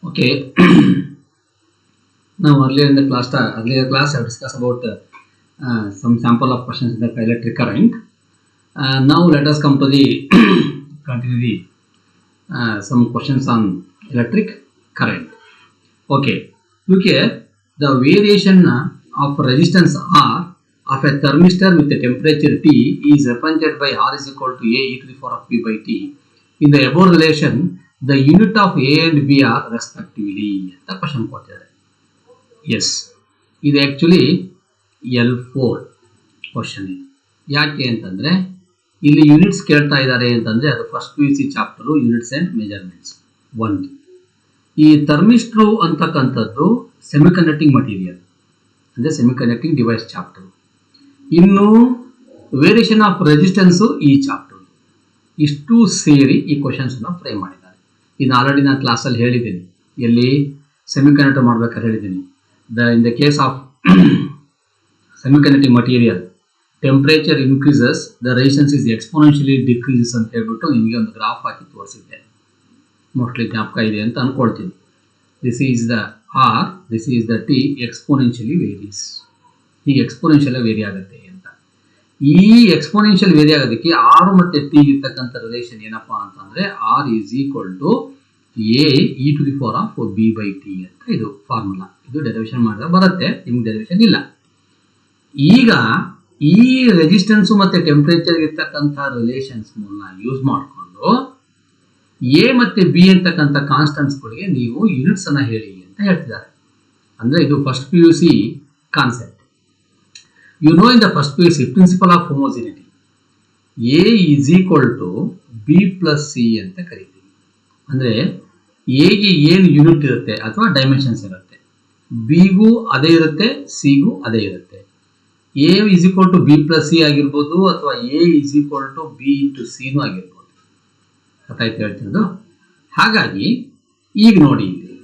Okay. Now earlier class I discussed about some sample of questions in the electric current. Now let us come to the continue some questions on electric current. Okay, look here. The variation of resistance R of a thermistor with a temperature T is represented by R is equal to A e to the power of B by T. In the above relation, the unit of A and B are respectively. The question ಕೊಟ್ಟಿದ್ದಾರೆ. Yes, ಇದು actually L4 question ಇದು. ಯಾಕೆ ಅಂತಂದ್ರೆ ಇಲ್ಲಿ units ಕೇಳ್ತಾ ಇದ್ದಾರೆ ಅಂತಂದ್ರೆ ಅದು first PUC chapter units and measurements 1. ಈ ಥರ್ಮಿಸ್ಟ್ರು ಅಂತಕ್ಕಂಥದ್ದು ಸೆಮಿಕಂಡಕ್ಟಿಂಗ್ ಮಟೀರಿಯಲ್ ಅಂದರೆ ಸೆಮಿಕಂಡಕ್ಟಿಂಗ್ ಡಿವೈಸ್ ಚಾಪ್ಟರ್. ಇನ್ನು ವೇರಿಯೇಷನ್ ಆಫ್ ರೆಸಿಸ್ಟೆನ್ಸು ಈ ಚಾಪ್ಟರ್. ಇಷ್ಟು ಸೇರಿ ಈ ಕ್ವಶನ್ಸ್ನ ಫ್ರೇಮ್ ಮಾಡಿದ್ದಾರೆ. ಇದು ಆಲ್ರೆಡಿ ನಾನು ಕ್ಲಾಸಲ್ಲಿ ಹೇಳಿದ್ದೀನಿ, ಎಲ್ಲಿ ಸೆಮಿಕಂಡಕ್ಟರ್ ಮಾಡ್ಬೇಕಾದ್ರೆ ಹೇಳಿದ್ದೀನಿ. In the case of semiconducting material temperature increases the resistance is exponentially decreases ಅಂತ ಹೇಳ್ಬಿಟ್ಟು ನಿಮಗೆ ಒಂದು ಗ್ರಾಫ್ ಹಾಕಿ ತೋರಿಸಿದ್ದೆ. ಮೋಸ್ಟ್ಲಿ ಜ್ಞಾಪಕ ಇದೆ ಅಂತ ಅನ್ಕೊಳ್ತೀನಿ. This is the R, this is the T, exponentially varies. ಹೀಗೆ ಎಕ್ಸ್ಪೋನೆನ್ಷಿಯಲ್ ವೇರಿ ಆಗುತ್ತೆ ಅಂತ. ಈ ಎಕ್ಸ್ಪೋನೆನ್ಷಿಯಲ್ ವೇರಿ ಆಗೋದಕ್ಕೆ ಆರ್ ಮತ್ತು ಟಿ ಇರ್ತಕ್ಕಂಥ ರಿಲೇಷನ್ ಏನಪ್ಪಾ ಅಂತಂದ್ರೆ R is equal to A E to the power of B by T ಅಂತ ಇದು ಫಾರ್ಮುಲಾ. ಇದು ಡೆರಿವೇಶನ್ ಮಾಡಿದ್ರೆ ಬರುತ್ತೆ, ನಿಮ್ಗೆ ಡೆರಿವೇಶನ್ ಇಲ್ಲ. ಈಗ ಈ ರೆಸಿಸ್ಟೆನ್ಸ್ ಮತ್ತೆ ಟೆಂಪರೇಚರ್ ಇರ್ತಕ್ಕಂಥ ರಿಲೇಷನ್ಸ್ ಯೂಸ್ ಮಾಡಿಕೊಂಡು ಎ ಮತ್ತೆ ಬಿ ಅಂತಕ್ಕಂಥ ಕಾನ್ಸ್ಟೆಂಟ್ಸ್ಗಳಿಗೆ ನೀವು ಯೂನಿಟ್ಸ್ ಅನ್ನ ಹೇಳಿ ಅಂತ ಹೇಳ್ತಿದ್ದಾರೆ. ಅಂದ್ರೆ ಇದು first PUC concept. You know in the first PUC principle of homogeneity, A is equal to B plus C ಅಂತ ಕರಿತೀವಿ. ಅಂದ್ರೆ ಎಗೆ ಏನು ಯೂನಿಟ್ ಇರುತ್ತೆ ಅಥವಾ ಡೈಮೆನ್ಷನ್ಸ್ ಇರುತ್ತೆ, ಬಿಗೂ ಅದೇ ಇರುತ್ತೆ, ಸಿಗೂ ಅದೇ ಇರುತ್ತೆ. A is equal to B plus C ಆಗಿರ್ಬೋದು ಅಥವಾ A is equal to B into ಸಿನೂ ಆಗಿರ್ಬೋದು. ಗೊತ್ತಾಯ್ತು ಹೇಳ್ತಿರೋದು. ಹಾಗಾಗಿ ಈಗ ನೋಡಿ, ಇಲ್ಲಿ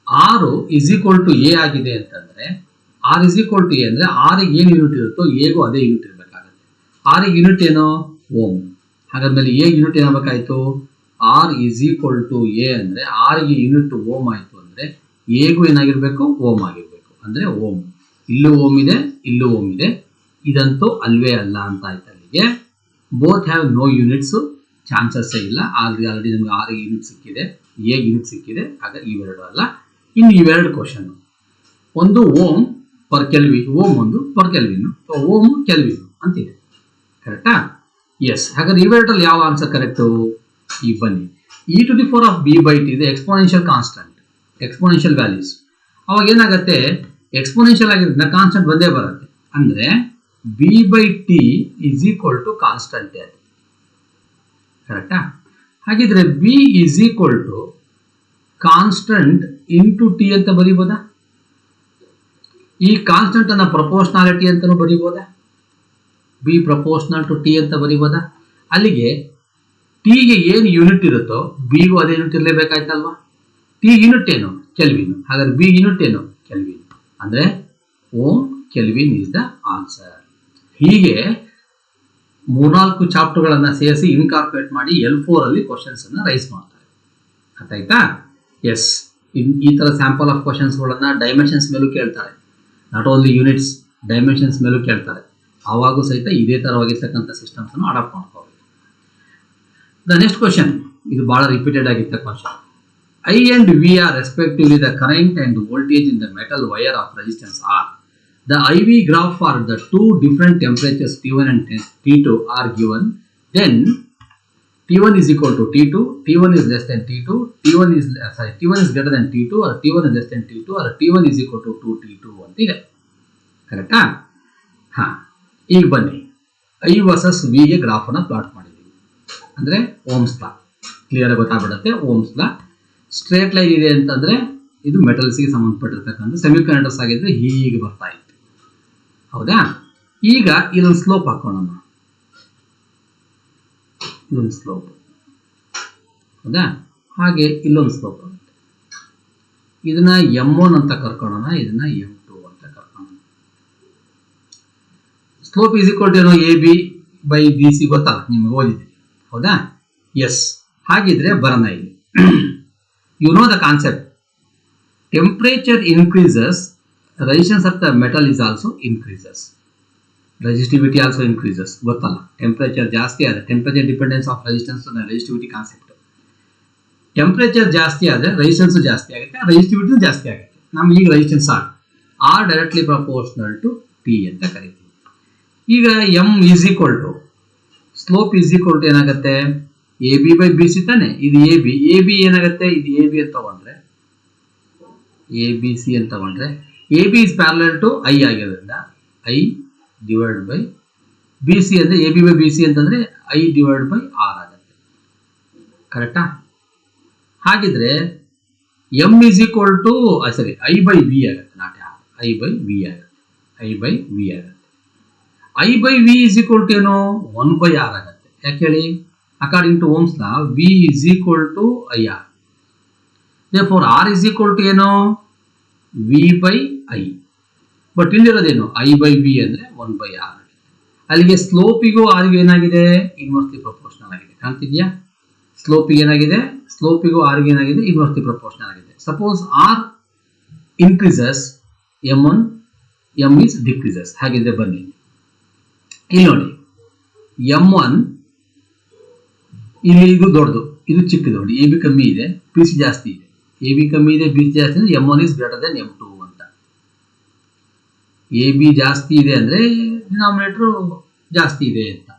ಆರು ಇಸ್ ಈಕ್ವಲ್ ಟು ಎ ಆಗಿದೆ ಅಂತಂದ್ರೆ R is equal to A ಅಂದ್ರೆ ಆರಿಗೆ ಏನು ಯೂನಿಟ್ ಇರುತ್ತೋ ಎಗೂ ಅದೇ ಯೂನಿಟ್ ಇರಬೇಕಾಗುತ್ತೆ. ಆರಿಗೆ ಯೂನಿಟ್ ಏನೋ ಓಮ್. ಹಾಗಾದ್ಮೇಲೆ ಎ ಯೂನಿಟ್ ಏನಾಗಬೇಕಾಯ್ತು, R is equal to A ಅಂದ್ರೆ ಆರಿಗೆ ಯೂನಿಟ್ ಓಮ್ ಆಯ್ತು ಅಂದ್ರೆ ಎಗೂ ಏನಾಗಿರ್ಬೇಕು, ಓಮ್ ಆಗಿರ್ಬೇಕು. ಅಂದ್ರೆ ಓಮ್. ಇಲ್ಲೂ ಓಮ್ ಇದೆ, ಇಲ್ಲೂ ಓಮ್ ಇದೆ. ಇದಂತೂ ಅಲ್ವೇ ಅಲ್ಲ ಅಂತ ಆಯ್ತು. ಅಲ್ಲಿಗೆ both have no units, chances ಇಲ್ಲ. ಆಲ್ರೆಡಿ ನಮ್ಗೆ ಆರ್ ಯೂನಿಟ್ ಸಿಕ್ಕಿದೆ, ಎ ಯೂನಿಟ್ ಸಿಕ್ಕಿದೆ. ಆಗ ಇವೆರಡು ಅಲ್ಲ. ಇನ್ನು ಇವೆರಡು ಕ್ವಶನ್, ಒಂದು ಓಮ್ ಪರ್ ಕೆಲ್ವಿನ್, ಓಮ್ ಒಂದು ಪರ್ ಕೆಲ್ವಿನ್, ಓಮ್ ಕೆಲ್ವಿನ್ ಅಂತಿದೆ. ಕರೆಕ್ಟಾ? ಎಸ್. ಹಾಗಾದ್ರೆ ಇವೆರಡಲ್ಲಿ ಯಾವ ಆನ್ಸರ್ ಕರೆಕ್ಟು? ಈಗ ಬನ್ನಿ, e to the power of B by T ಇದೆ ಎಕ್ಸ್ಪೋನೆನ್ಷಿಯಲ್ ಕಾನ್ಸ್ಟೆಂಟ್, ಎಕ್ಸ್ಪೋನೆನ್ಷಿಯಲ್ ವ್ಯಾಲ್ಯೂಸ್. ಅವಾಗ ಏನಾಗುತ್ತೆ, ಎಕ್ಸ್ಪೋನೆನ್ಷಿಯಲ್ ಆಗಿರೋದ್ರಿಂದ ಕಾನ್ಸ್ಟೆಂಟ್ ಬಂದೇ ಬರುತ್ತೆ. ಅಂದ್ರೆ B by T is equal to constant. ಅದು ಕರೆಕ್ಟಾ? ಹಾಗಿದ್ರೆ B is equal to constant into T ಅಂತ ಬರೀಬೋದಾ? ಈ ಕಾನ್ಸ್ಟೆಂಟ್ ಅನ್ನ ಪ್ರಪೋರ್ಷನಾಲಿಟಿ ಅಂತಾನು ಬರೀಬೋದಾ? ಬಿ ಪ್ರಪೋರ್ಷನಲ್ ಟು ಟಿ ಅಂತ ಬರೀಬೋದಾ? ಅಲ್ಲಿಗೆ ಟಿಗೆ ಏನು ಯೂನಿಟ್ ಇರುತ್ತೋ ಬಿಗೂ ಅದೇ ಯೂನಿಟ್ ಇರಲೇಬೇಕಾಯ್ತಲ್ವಾ? ಟಿ ಯೂನಿಟ್ ಏನು? ಕೆಲ್ವಿನ್. ಹಾಗಾದ್ರೆ ಬಿ ಯೂನಿಟ್ ಏನು? ಕೆಲ್ವಿನ್. ಅಂದ್ರೆ ohm kelvin is the answer. ಹೀಗೆ 3-4 ಚಾಪ್ಟರ್ಗಳನ್ನ ಸೇರಿಸಿ ಇನ್ಕಾರ್ಪೊರೇಟ್ ಮಾಡಿ L4 ಅಲ್ಲಿ ಕ್ವಶನ್ಸ್ ಅನ್ನ ರೈಸ್ ಮಾಡ್ತಾರೆ. ಅರ್ಥಾಯ್ತಾ? ಎಸ್. ಈ ತರ ಸ್ಯಾಂಪಲ್ ಆಫ್ ಕ್ವಶನ್ಸ್ಗಳನ್ನ ಡೈಮೆನ್ಷನ್ಸ್ ಮೇಲೂ ಕೇಳ್ತಾರೆ. ನಾಟ್ ಓನ್ಲಿ ಯೂನಿಟ್ಸ್, ಡೈಮೆನ್ಷನ್ಸ್ ಮೇಲೂ ಕೇಳ್ತಾರೆ. ಆವಾಗೂ ಸಹಿತ ಇದೇ ತರವಾಗಿರ್ತಕ್ಕಂಥ ಸಿಸ್ಟಮ್ಸ್ ಅನ್ನು ಅಡಾಪ್ಟ್ ಮಾಡ್ಕೋಬೇಕು. ದ ನೆಕ್ಸ್ಟ್ ಕ್ವಶನ್, ಇದು ಬಹಳ ರಿಪೀಟೆಡ್ ಆಗಿದ್ದ question. I and V are respectively the current and voltage in the metal wire of resistance R. The IV graph for the two different temperatures T1 and T2 are given. Then T1 is equal to T2, T1 is less than T2, T1 is greater than T2, or T1 is less than T2, or T1 is equal to 2T2 ಅಂತ ಇದೆ. ಕರೆಕ್ಟಾ? ಹಾ, ಈಗ ಬನ್ನಿ, I versus V ಗೆ graph ಅನ್ನ plot ಮಾಡಿದ್ದೀವಿ. ಅಂದ್ರೆ ಓಮ್ಸ್ ಲಾ ಕ್ಲಿಯರ್ ಆಗಿ ಗೊತ್ತಾಗ್ಬಿಡುತ್ತೆ. ಓಮ್ಸ್ ಲಾ ಸ್ಟ್ರೇಟ್ ಲೈನ್ ಇದೆ ಅಂತಂದ್ರೆ ಇದು ಮೆಟಲ್ಸ್ಗೆ ಸಂಬಂಧಪಟ್ಟಿರ್ತಕ್ಕಂಥ, ಸೆಮಿಕಂಡಕ್ಟರ್ಸ್ ಆಗಿದ್ರೆ ಹೀಗೆ ಬರ್ತಾ ಇತ್ತು. ಹೌದಾ? ಈಗ ಇಲ್ಲೊಂದು ಸ್ಲೋಪ್ ಹಾಕೋಣ. ಇಲ್ಲೊಂದು ಸ್ಲೋಪ್, ಹೌದಾ? ಹಾಗೆ ಇಲ್ಲೊಂದು ಸ್ಲೋಪ್ ಆಗುತ್ತೆ. ಇದನ್ನ M1 ಅಂತ ಕರ್ಕೊಳ್ಳೋಣ, ಇದನ್ನ M2 ಅಂತ ಕರ್ಕೊಳ್ಳೋಣ. ಸ್ಲೋಪ್ ಈಸ್ ಈಕ್ವಲ್ ಟು ಏನೋ AB ಬೈ BC ಗೊತ್ತಾ, ನಿಮ್ಗೆ ಓದಿದ್ದೀರಿ. ಹೌದಾ? ಎಸ್. ಹಾಗಿದ್ರೆ ಬರೋಣ ಇಲ್ಲಿ. You know the concept. temperature increases, resistance of the metal is also increases. Resistivity also increases. ಗೊತ್ತಲ್ಲ, ಟೆಂಪರೇಚರ್ ಜಾಸ್ತಿ ಆದರೆ temperature dependence of resistance resistivity concept. Temperature ಜಾಸ್ತಿ ಆದರೆ ರೆಸಿಸ್ಟೆನ್ಸ್ ಜಾಸ್ತಿ ಆಗುತ್ತೆ, ರೆಸಿಸ್ಟಿವಿಟಿ ಜಾಸ್ತಿ ಆಗುತ್ತೆ. ನಮ್ಗೆ ಈಗ resistance R directly proportional to T ಅಂತ ಕರಿತೀವಿ. ಈಗ M is equal to slope is equal to ಏನಾಗುತ್ತೆ, A B by B C ತಾನೆ. ಇದು ಎ ಬಿ ಏನಾಗುತ್ತೆ, ಇದು ಎ ಬಿ ಅಂತ ತಗೊಂಡ್ರೆ ಎ ಬಿ ಸಿ ಅಂತ ತಗೊಂಡ್ರೆ A B is parallel to I ಆಗಿರೋದ್ರಿಂದ I divide by B C ಅಂದರೆ A B by B C ಅಂತಂದರೆ ಐ ಡಿವೈಡ್ ಬೈ ಆರ್ ಆಗುತ್ತೆ. ಕರೆಕ್ಟಾ? ಹಾಗಿದ್ರೆ M is equal to sorry I by V ಆಗುತ್ತೆ, not R, I by V ಆಗುತ್ತೆ. I by V ಆಗುತ್ತೆ. I by V is equal to ಏನು, 1 by R ಆಗುತ್ತೆ. ಯಾಕೆ ಹೇಳಿ, according to Ohm's law V is equal to I R. Therefore R is equal to ಏನು, V by I. But ಇಲ್ಲಿರೋದೇನು, I by V ಅಂದರೆ 1 by R. ಅಲ್ಲಿಗೆ ಸ್ಲೋಪಿಗೂ ಆರ್ಗೂ ಏನಾಗಿದೆ, ಇನ್ವರ್ಸ್ಲಿ ಪ್ರಪೋರ್ಷನಲ್ ಆಗಿದೆ. ಕಾಣ್ತಿದ್ಯಾ? ಸ್ಲೋಪಿಗೆ ಏನಾಗಿದೆ, ಸ್ಲೋಪಿಗೂ ಆರ್ಗೂ ಏನಾಗಿದೆ, ಇನ್ವರ್ಸ್ಲಿ ಪ್ರಪೋರ್ಷನಲ್ ಆಗಿದೆ. Suppose R increases, M is decreases. ಹಾಗಿದ್ರೆ ಬನ್ನಿ ಇಲ್ಲಿ ನೋಡಿ, M1 ಇಲ್ಲಿ ಇದು ದೊಡ್ಡದು, ಇದು ಚಿಕ್ಕದು. ನೋಡಿ, ಎ ಬಿ ಕಮ್ಮಿ ಇದೆ, ಪಿ ಸಿ ಜಾಸ್ತಿ ಇದೆ. ಎ ಬಿ ಕಮ್ಮಿ ಇದೆ, ಬಿ ಸಿ ಜಾಸ್ತಿ ಇದೆ, M1 is greater than M2 ಅಂತ. ಎ ಬಿ ಜಾಸ್ತಿ ಇದೆ ಅಂದರೆ ಡಿನಾಮಿನೇಟರ್ ಜಾಸ್ತಿ ಇದೆ ಅಂತ.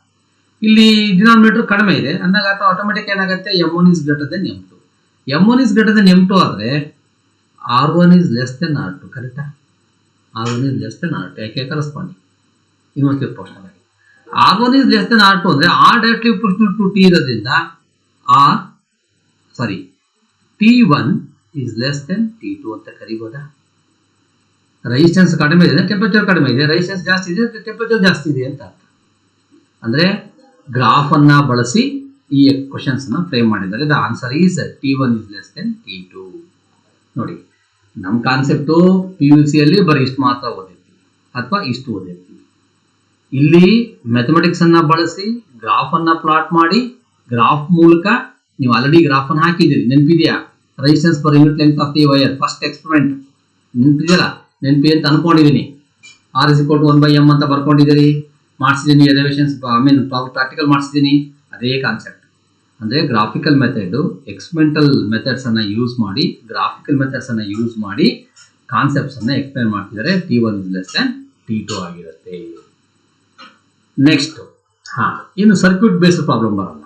ಇಲ್ಲಿ ಡಿನಾಮಿನೇಟರ್ ಕಡಿಮೆ ಇದೆ ಅಂದಾಗ ಆಟೋಮೆಟಿಕ್ ಏನಾಗುತ್ತೆ, M1 is greater than M2. M1 is greater than M2 ಆದರೆ R1 is less than R2. ಕರೆಕ್ಟಾ? R1 is less than R2. ಯಾಕೆ? ಕರೆಸ್ಪಾಂಡಿಂಗ್ ಇನ್ವರ್ಸ್ಲಿ ಪ್ರಪೋರ್ಷನಲ್ ಆಗಿ. R1 is less than R2 ಅಂದರೆ R directly proportional to T ಇರೋದ್ರಿಂದ T1 is less than T2 ಅಂತ ಕರಿಬೋದಾ? Resistance ಕಡಿಮೆ ಇದೆ, temperature ಕಡಿಮೆ ಇದೆ. ರೆಸಿಸ್ಟೆನ್ಸ್ ಜಾಸ್ತಿ ಇದೆ, ಟೆಂಪರೇಚರ್ ಜಾಸ್ತಿ ಇದೆ ಅಂತ ಅರ್ಥ. ಅಂದರೆ ಗ್ರಾಫ್ ಅನ್ನ ಬಳಸಿ ಈ ಕ್ವಶನ್ಸ್ ನ ಫ್ರೇಮ್ ಮಾಡಿದ್ದಾರೆ. The answer is T1 is less than T2. ನೋಡಿ, ನಮ್ಮ ಕಾನ್ಸೆಪ್ಟು ಪಿ ಯು ಸಿಯಲ್ಲಿ ಬರೀ ಇಷ್ಟು ಮಾತ್ರ ಓದಿರ್ತೀವಿ ಅಥವಾ ಇಷ್ಟು ಓದಿರ್ತೀವಿ. ಇಲ್ಲಿ ಮ್ಯಾಥಮೆಟಿಕ್ಸ್ ಅನ್ನ ಬಳಸಿ ಗ್ರಾಫ್ ಅನ್ನ ಪ್ಲಾಟ್ ಮಾಡಿ, ಗ್ರಾಫ್ ಮೂಲಕ ನೀವು ಆಲ್ರೆಡಿ ಗ್ರಾಫ್ ಅನ್ನು ಹಾಕಿದ್ದೀರಿ, ನೆನಪಿದೆಯಾ? Resistance per unit length of the wire first experiment ನೆನಪಿದೆಯಲ್ಲ? ನೆನಪಿ ಅಂತ ಅನ್ಕೊಂಡಿದ್ದೀನಿ. R is equal to 1 by M ಅಂತ ಬರ್ಕೊಂಡಿದ್ದೀರಿ, ಮಾಡಿಸಿದ್ದೀನಿ. ಎಲಿವೇಷನ್ಸ್ ಪ್ರಾಕ್ಟಿಕಲ್ ಮಾಡಿಸಿದ್ದೀನಿ. ಅದೇ ಕಾನ್ಸೆಪ್ಟ್ ಅಂದರೆ ಗ್ರಾಫಿಕಲ್ ಮೆಥಡ್, ಎಕ್ಸ್ಪೆರಿಮೆಂಟಲ್ ಮೆಥಡ್ಸ್ ಅನ್ನ ಯೂಸ್ ಮಾಡಿ, ಗ್ರಾಫಿಕಲ್ ಮೆಥಡ್ಸ್ ಅನ್ನ ಯೂಸ್ ಮಾಡಿ ಕಾನ್ಸೆಪ್ಟ್ಸ್ ಅನ್ನ ಎಕ್ಸ್ಪ್ಲೈನ್ ಮಾಡ್ತಿದ್ದಾರೆ. T1 is less than T2 ಆಗಿರುತ್ತೆ. ನೆಕ್ಸ್ಟ್ ಇನ್ನು ಸರ್ಕ್ಯೂಟ್ ಬೇಸ್ಡ್ ಪ್ರಾಬ್ಲಮ್ ಬರೋಣ.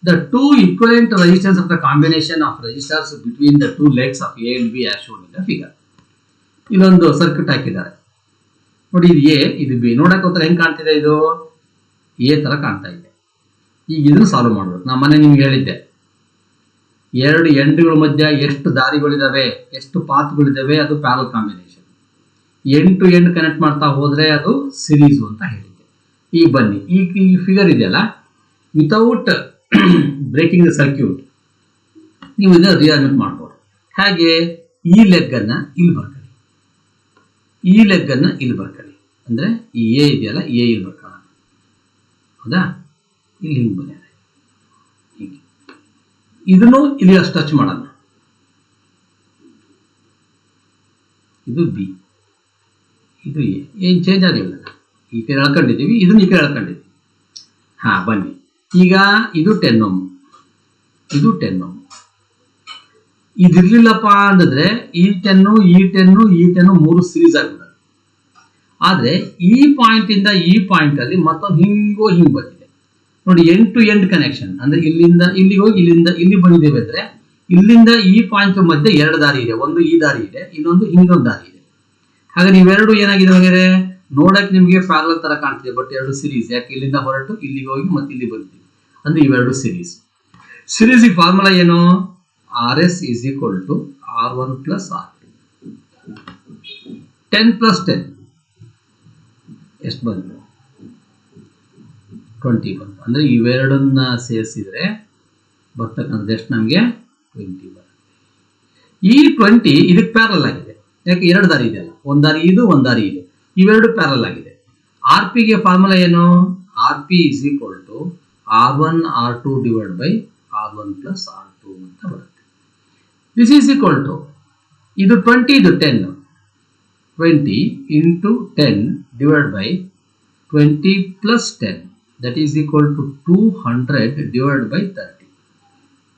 The two equivalent resistance of the combination of resistors between the two legs of A and B as shown in the figure. ಇಲ್ಲೊಂದು circuit ಹಾಕಿದ್ದಾರೆ ನೋಡಿ, ಇದು A, ಇದು B. ನೋಡಕ್ಕೆ ಹೋಗ್ತಾರೆ ಹೆಂಗ್ ಕಾಣ್ತಿದೆ, ಇದು ಎ ತರ ಕಾಣ್ತಾ ಇದೆ. ಈಗ ಇದನ್ನು ಸಾಲ್ವ್ ಮಾಡ್ಬೇಕು. ನಾನು ಮನೆ ನಿಮ್ಗೆ ಹೇಳಿದ್ದೆ, ಎರಡು ಎಂಡ್ಗಳ ಮಧ್ಯ ಎಷ್ಟು ದಾರಿಗಳಿದಾವೆ, ಎಷ್ಟು ಪಾತ್ಗಳಿದಾವೆ, ಅದು parallel combination. End to end connect ಮಾಡ್ತಾ ಹೋದ್ರೆ ಅದು ಸಿರೀಸ್ ಅಂತ ಹೇಳಿದ್ದೆ. ಈಗ ಬನ್ನಿ, ಈ ಫಿಗರ್ ಇದೆಯಲ್ಲ, ವಿತೌಟ್ ಬ್ರೇಕಿಂಗ್ ದ ಸರ್ಕ್ಯೂಟ್ ನೀವು ಇದನ್ನ ರಿಅರೇಂಜ್ ಮಾಡ್ಬೋದು. ಹಾಗೆ ಈ ಲೆಗ್ ಅನ್ನ ಇಲ್ಲಿ ಬರ್ಕೊಳ್ಳಿ, ಈ ಲೆಗ್ ಅನ್ನ ಇಲ್ಲಿ ಬರ್ಕೊಳ್ಳಿ. ಅಂದ್ರೆ ಈ ಎ ಇದೆಯಲ್ಲ, ಎ ಇಲ್ಲಿ ಬರ್ಕೊಳ್ಳೋಣ. ಹೌದಾ? ಇಲ್ಲಿ ಹಿಂಗೆ ಬಂದಿದೆ, ಹೀಗೆ. ಇದನ್ನು ಇಲ್ಲಿ ಅಷ್ಟು ಟಚ್ ಮಾಡೋಣ. ಇದು ಬಿ, ಇದು ಎ. ಏನು ಚೇಂಜ್ ಆಗಲಿಲ್ಲ. ಈ ಕಡೆ ಎಳ್ಕೊಂಡಿದ್ದೀವಿ, ಇದನ್ನು ಈ ಕಡೆ ಎಳ್ಕೊಂಡಿದ್ದೀವಿ. ಬನ್ನಿ, ಈಗ ಇದು 10 ohm, ಇದು 10 ohm. ಇದಿರ್ಲಿಲ್ಲಪ್ಪ ಅಂತಂದ್ರೆ ಈ 10 ಮೂರು ಸೀರೀಸ್ ಆಗ್ಬಿಡುತ್ತೆ. ಆದ್ರೆ ಈ ಪಾಯಿಂಟ್ ಇಂದ ಈ ಪಾಯಿಂಟ್ ಅಲ್ಲಿ ಮತ್ತೊಂದು ಹಿಂಗ್ ಬಂದಿದೆ ನೋಡಿ, ಎಂಡ್ ಟು ಎಂಡ್ ಕನೆಕ್ಷನ್. ಅಂದ್ರೆ ಇಲ್ಲಿಂದ ಇಲ್ಲಿಗೆ ಹೋಗಿ ಇಲ್ಲಿಂದ ಇಲ್ಲಿ ಬಂದಿದ್ದೇವೆ ಅಂದ್ರೆ ಇಲ್ಲಿಂದ ಈ ಪಾಯಿಂಟ್ ಮಧ್ಯೆ 2 ದಾರಿ ಇದೆ. ಒಂದು ಈ ದಾರಿ ಇದೆ, ಇನ್ನೊಂದು ಹಿಂಗೊಂದು ದಾರಿ ಇದೆ. ಹಾಗಾದ್ರೆ ಇವೆರಡು ಏನಾಗಿದೆ ಹಾಗಾದ್ರೆ ನೋಡಕ್ ನಿಮ್ಗೆ ಪ್ಯಾರಲಲ್ ತರ ಕಾಣ್ತಿದೆ, ಬಟ್ 2 ಸೀರೀಸ್. ಯಾಕೆ? ಇಲ್ಲಿಂದ ಹೊರಟು ಇಲ್ಲಿಗೆ ಹೋಗಿ ಮತ್ತೆ ಇಲ್ಲಿ ಬಂದಿದ್ದೀವಿ ಅಂದ್ರೆ ಇವೆರಡು ಸೀರೀಸ್. ಸೀರೀಸ್ ಫಾರ್ಮುಲಾ ಏನು? RS is equal to R1 plus R2. 10 plus 10 ಎಷ್ಟು ಬಂತು? 20 ಬಂತು. ಅಂದ್ರೆ ಇವೆರಡನ್ನ ಸೇರಿಸಿದ್ರೆ ಬರ್ತಕ್ಕಂಥದ್ದು ಎಷ್ಟು ನಮಗೆ? 20 ಬರುತ್ತೆ. ಈ 20 ಇದಕ್ಕೆ ಪ್ಯಾರಲ್ ಆಗಿದೆ. ಯಾಕೆ? 2 ದಾರಿ ಇದೆಯಲ್ಲ, ಒಂದು ದಾರಿ ಇದು, ಒಂದು ದಾರಿ ಇದು, ಇವೆರಡು ಪ್ಯಾರಲ್ ಆಗಿದೆ. RP ಗೆ ಫಾರ್ಮುಲಾ ಏನು? RP is equal to R1 R2 divided by R1 plus R2 ಅಂತ ಬರುತ್ತೆ. This is equal to ಇದು 20, ಇದು 10. 20 into 10 divided by 20 plus 10, that is equal to 200 divided by 30.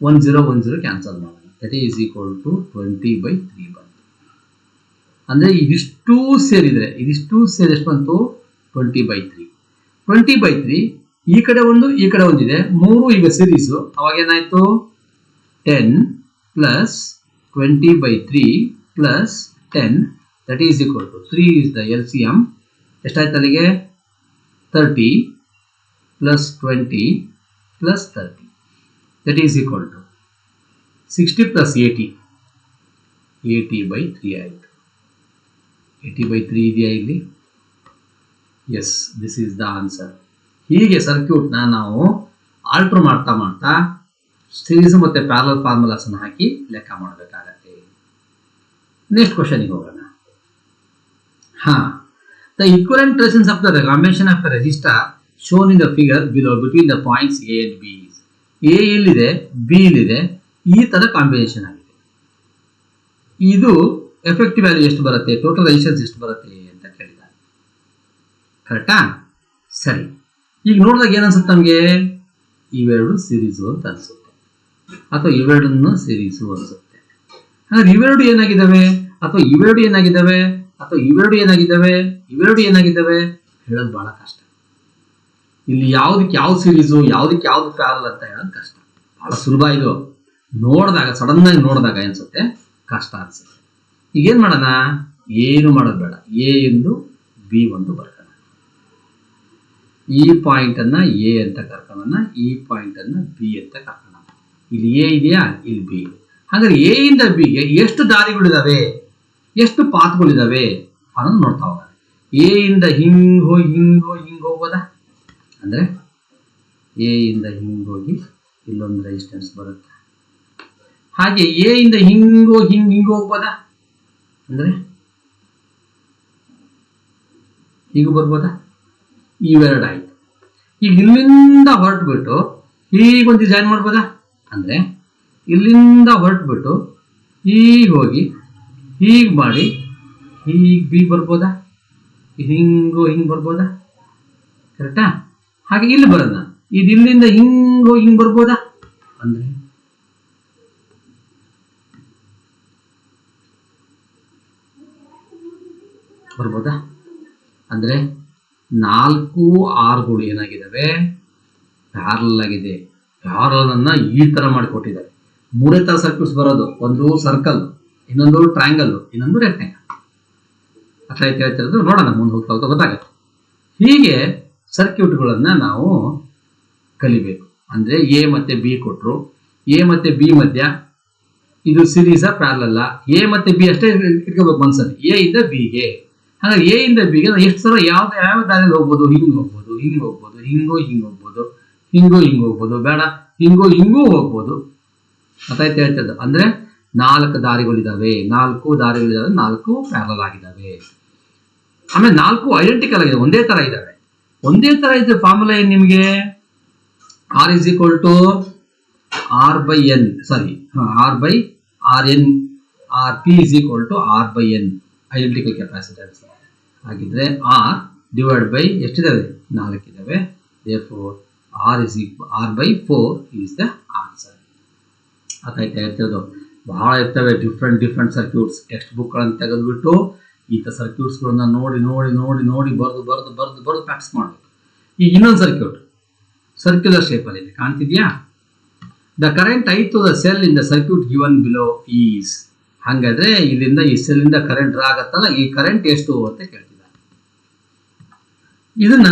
10 cancel ಮಾಡೋಣ, that is equal to 20 by 3 ಬಂತು. ಅಂದರೆ ಇದಿಷ್ಟು ಸೇರಿದರೆ ಎಷ್ಟು ಬಂತು? 20 by 3. 20 by 3 ಈ ಕಡೆ ಒಂದು ಈ ಕಡೆ ಒಂದಿದೆ, 3 ಈಗ ಸೀರೀಸು. ಅವಾಗ ಏನಾಯ್ತು? 10 plus 20 by 3 plus 10, that is equal to 3 is the LCM. ಎಷ್ಟಾಯ್ತು ಅಲ್ಲಿಗೆ? 30 plus 20 plus 30, that is equal to 60 plus 80, 80 by 3 ಆಯಿತು. 80 by 3 ಇದೆಯಾ ಇಲ್ಲಿ? Yes, this is the answer. ಹೀಗೆ ಸರ್ಕ್ಯೂಟ್ನ ನಾವು ಆಲ್ಟ್ರ್ ಮಾಡ್ತಾ ಮಾಡ್ತಾ ಸೀರೀಸ್ ಮತ್ತು ಪ್ಯಾರಲಲ್ ಫಾರ್ಮುಲಾಸನ್ನು ಹಾಕಿ ಲೆಕ್ಕ ಮಾಡಬೇಕಾಗತ್ತೆ. ನೆಕ್ಸ್ಟ್ ಕ್ವಶನ್ಗೆ ಹೋಗೋಣ. The equivalent resistance of the combination of the resistor shown in the figure below between the points A and B is. A ಇಲ್ಲಿದೆ, B ಇಲ್ಲಿದೆ, ಈ ತರ ಕಾಂಬಿನೇಷನ್ ಆಗಿದೆ. ಇದು ಎಫೆಕ್ಟಿವ್ ವ್ಯಾಲ್ಯೂ ಎಷ್ಟು ಬರುತ್ತೆ, ಟೋಟಲ್ ರೆಸಿಸ್ಟೆನ್ಸ್ ಎಷ್ಟು ಬರುತ್ತೆ ಅಂತ ಕೇಳಿದ್ದಾರೆ. ಕರೆಕ್ಟಾ? ಸರಿ. ಈಗ ನೋಡಿದಾಗ ಏನನ್ಸುತ್ತೆ ನಮಗೆ? ಇವೆರಡು ಸೀರೀಸು ಅಂತ ಅನಿಸುತ್ತೆ, ಅಥವಾ ಇವೆರಡನ್ನು ಸೀರೀಸು ಅನಿಸುತ್ತೆ. ಹಾಗಾದ್ರೆ ಇವೆರಡು ಏನಾಗಿದ್ದಾವೆ, ಅಥವಾ ಇವೆರಡು ಏನಾಗಿದ್ದಾವೆ, ಅಥವಾ ಇವೆರಡು ಏನಾಗಿದ್ದಾವೆ, ಇವೆರಡು ಏನಾಗಿದ್ದಾವೆ ಹೇಳೋದು ಬಹಳ ಕಷ್ಟ. ಇಲ್ಲಿ ಯಾವುದಕ್ಕೆ ಯಾವ ಸೀರೀಸು, ಯಾವುದಕ್ಕೆ ಯಾವ್ದು ಪ್ಯಾರಲ್ ಅಂತ ಹೇಳೋದು ಕಷ್ಟ. ಬಹಳ ಸುಲಭ ಇದು. ನೋಡಿದಾಗ ಸಡನ್ ಆಗಿ ನೋಡಿದಾಗ ಅನ್ಸುತ್ತೆ ಕಷ್ಟ ಅನ್ಸುತ್ತೆ. ಈಗೇನು ಮಾಡೋಣ? ಏನು ಮಾಡೋದು ಬೇಡ, ಎ ಎಂದು ಬಿ ಒಂದು ಬರ್ಕೋಣ. ಈ ಪಾಯಿಂಟನ್ನು ಎ ಅಂತ ಕರ್ಕೊಳ್ಳೋಣ, ಈ ಪಾಯಿಂಟನ್ನು ಬಿ ಅಂತ ಕರ್ಕೊಳ್ಳೋಣ. ಇಲ್ಲಿ ಎ ಇದೆಯಾ, ಇಲ್ಲಿ ಬಿ ಇದೆ. ಹಾಗಾದ್ರೆ ಎ ಇಂದ ಬಿಗೆ ಎಷ್ಟು ದಾರಿಗಳಿದಾವೆ, ಎಷ್ಟು ಪಾತ್ಗಳಿದಾವೆ ಅನ್ನೋದು ನೋಡ್ತಾ ಹೋಗೋಣ. ಎ ಇಂದ ಹಿಂಗ್ ಹೋಗ್ಬೋದಾ? ಅಂದರೆ ಎ ಇಂದ ಹಿಂಗೋಗಿ ಇಲ್ಲೊಂದು ರೆಸಿಸ್ಟೆನ್ಸ್ ಬರುತ್ತೆ. ಹಾಗೆ ಎ ಇಂದ ಹಿಂಗ್ ಹೋಗ್ಬೋದಾ? ಅಂದರೆ ಹೀಗೂ ಬರ್ಬೋದಾ? ಇವೆರಡು ಆಯ್ತು. ಈಗ ಇಲ್ಲಿಂದ ಹೊರಟ್ಬಿಟ್ಟು ಹೀಗೊಂದು ಡಿಸೈನ್ ಮಾಡ್ಬೋದಾ? ಅಂದರೆ ಇಲ್ಲಿಂದ ಹೊರಟ್ಬಿಟ್ಟು ಹೀಗೆ ಹೋಗಿ ಹೀಗೆ ಮಾಡಿ ಹೀಗೆ ಬಿ ಬರ್ಬೋದಾ? ಹಿಂಗೆ ಬರ್ಬೋದಾ? ಕರೆಕ್ಟಾ? ಹಾಗೆ ಇಲ್ಲಿ ಬರೋಣ, ಇದು ಇಲ್ಲಿಂದ ಹಿಂಗೆ ಬರ್ಬೋದಾ? ಅಂದರೆ ಬರ್ಬೋದಾ? ಅಂದರೆ 4 ಆರ್ಗಳು ಏನಾಗಿದ್ದಾವೆ, ಪ್ಯಾರಲಲ್ ಆಗಿದೆ. ಪ್ಯಾರಲಲ್ ಅನ್ನ ಈ ತರ ಮಾಡಿಕೊಟ್ಟಿದ್ದಾರೆ. 3 ತರ ಸರ್ಕ್ಯೂಟ್ಸ್ ಬರೋದು, ಒಂದು ಸರ್ಕಲ್, ಇನ್ನೊಂದು ಟ್ರಯಾಂಗಲ್, ಇನ್ನೊಂದು ರೆಕ್ಟಾಂಗಲ್. ಅರ್ಥ ಆಯ್ತು ಹೇಳ್ತಿರೋದು? ನೋಡೋಣ, ಮುಂದೆ ಹೋಗ್ತಾ ಗೊತ್ತಾಗುತ್ತೆ. ಹೀಗೆ ಸರ್ಕ್ಯೂಟ್ಗಳನ್ನ ನಾವು ಕಲಿಬೇಕು. ಅಂದ್ರೆ ಎ ಮತ್ತೆ ಬಿ ಕೊಟ್ಟರು, ಎ ಮತ್ತೆ ಬಿ ಮಧ್ಯ ಇದು ಸೀರೀಸ್ ಪ್ಯಾರಲಲ್ಲ, ಎ ಮತ್ತೆ ಬಿ ಅಷ್ಟೇ ಇಟ್ಕೋಬೇಕು ಮನ್ಸಲ್ಲಿ, ಎ ಇಂದ ಬಿಗೆ. ಹಾಗಾಗಿ ಎ ಇಂದ ಬಿಗೆ ಎಷ್ಟು ಸಲ ಯಾವ ದಾರಿಯಲ್ಲಿ ಹೋಗ್ಬೋದು? ಹಿಂಗೆ ಹೋಗ್ಬೋದು, ಹಿಂಗೆ ಹೋಗ್ಬೋದು, ಹಿಂಗೂ ಹೋಗ್ಬೋದು, ಬೇಡ ಹಿಂಗೂ ಹೋಗ್ಬೋದು. ಅರ್ಥಾಯ್ತು ಹೇಳ್ತದ್ದು? ಅಂದ್ರೆ 4 ದಾರಿಗಳಿದಾವೆ, 4 ಪ್ಯಾರಲಲ್ ಆಗಿದ್ದಾವೆ. ಆಮೇಲೆ 4 ಐಡೆಂಟಿಕಲ್ ಆಗಿದೆ, ಒಂದೇ ತರ ಇದಾವೆ. ಒಂದೇ ತರ ಇದ್ರೆ ಫಾರ್ಮುಲಾ ಏನ್ ನಿಮಗೆ? R is equal to R by N, sorry R by R N, R P is equal to R by N, identical capacitance. ಹಾಗಿದ್ರೆ ಆರ್ ಡಿವೈಡ್ ಬೈ ಎಷ್ಟಿದಾವೆ? 4 ಇದಾವೆ. therefore R by 4 is the answer. ಅರ್ಥಾಯ್ತು ಹೇಳ್ತಿರೋದು? ಬಹಳ ಇರ್ತವೆ different circuits. Text ಬುಕ್ಗಳನ್ನು ತೆಗೆದುಬಿಟ್ಟು ಈ ಥರ ಸರ್ಕ್ಯೂಟ್ಸ್ಗಳನ್ನ ನೋಡಿ ಬರೆದು ಪ್ರಾಕ್ಟೀಸ್ ಮಾಡಬೇಕು. ಈಗ ಇನ್ನೊಂದು ಸರ್ಕ್ಯೂಟ್ ಸರ್ಕ್ಯುಲರ್ ಶೇಪಲ್ಲಿ ಇದೆ, ಕಾಣ್ತಿದ್ಯಾ? The current I to the cell in the circuit given below is. ಹಾಗಾದ್ರೆ ಇಲ್ಲಿಂದ ಈ ಸೆಲ್ಲಿಂದ ಕರೆಂಟ್ ಡ್ರಾ ಆಗತ್ತಲ್ಲ, ಈ ಕರೆಂಟ್ ಎಷ್ಟು ಅಂತ ಕೇಳ್ತಿದ್ದಾರೆ. ಇದನ್ನ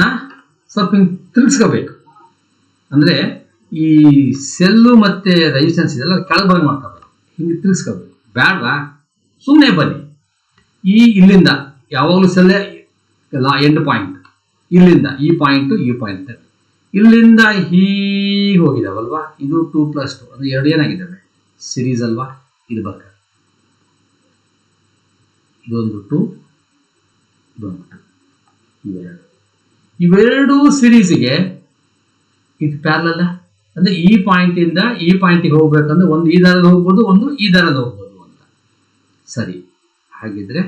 ಸ್ವಲ್ಪ ತಿಳಿಸ್ಕೋಬೇಕು. ಅಂದ್ರೆ ಈ ಸೆಲ್ಲು ಮತ್ತೆ ರೆಸಿಸ್ಟೆನ್ಸ್ ಇದೆಲ್ಲ ಕೆಳಬರಂಗ್ ಮಾಡ್ಕೋಬೇಕು, ಹಿಂಗೆ ತಿಳಿಸ್ಕೋಬೇಕು. ಬೇಡವಾ? ಸುಮ್ಮನೆ ಬನ್ನಿ. ಇಲ್ಲಿಂದ ಯಾವಾಗಲೂ ಸೆಲ್ಲೇ ಎಂಡ್ ಪಾಯಿಂಟ್, ಇಲ್ಲಿಂದ ಈ ಪಾಯಿಂಟ್ ಇಲ್ಲಿಂದ ಹೀಗೆ ಹೋಗಿದಾವಲ್ವಾ, ಇದು 2+2 ಅಂದ್ರೆ 2 ಏನಾಗಿದ್ದಾವೆ? ಸಿರೀಸ್ ಅಲ್ವಾ? ಇದು ಬರ್ಕ, ಇದೊಂದು 2, ಇದೊಂದು 2, ಇವೆರಡು ಸಿರೀಸ್ಗೆ ಇದು ಪ್ಯಾರಲಲ್. ಅಂದ್ರೆ ಈ ಪಾಯಿಂಟ್ ಇಂದ ಈ ಪಾಯಿಂಟಿಗೆ ಹೋಗ್ಬೇಕಂದ್ರೆ ಒಂದು ಈ ದಾರಲ್ಲಿ ಹೋಗ್ಬೋದು, ಒಂದು ಈ ದಾರಲ್ಲಿ ಹೋಗ್ಬೋದು ಅಂತ. ಸರಿ, ಹಾಗಿದ್ರೆ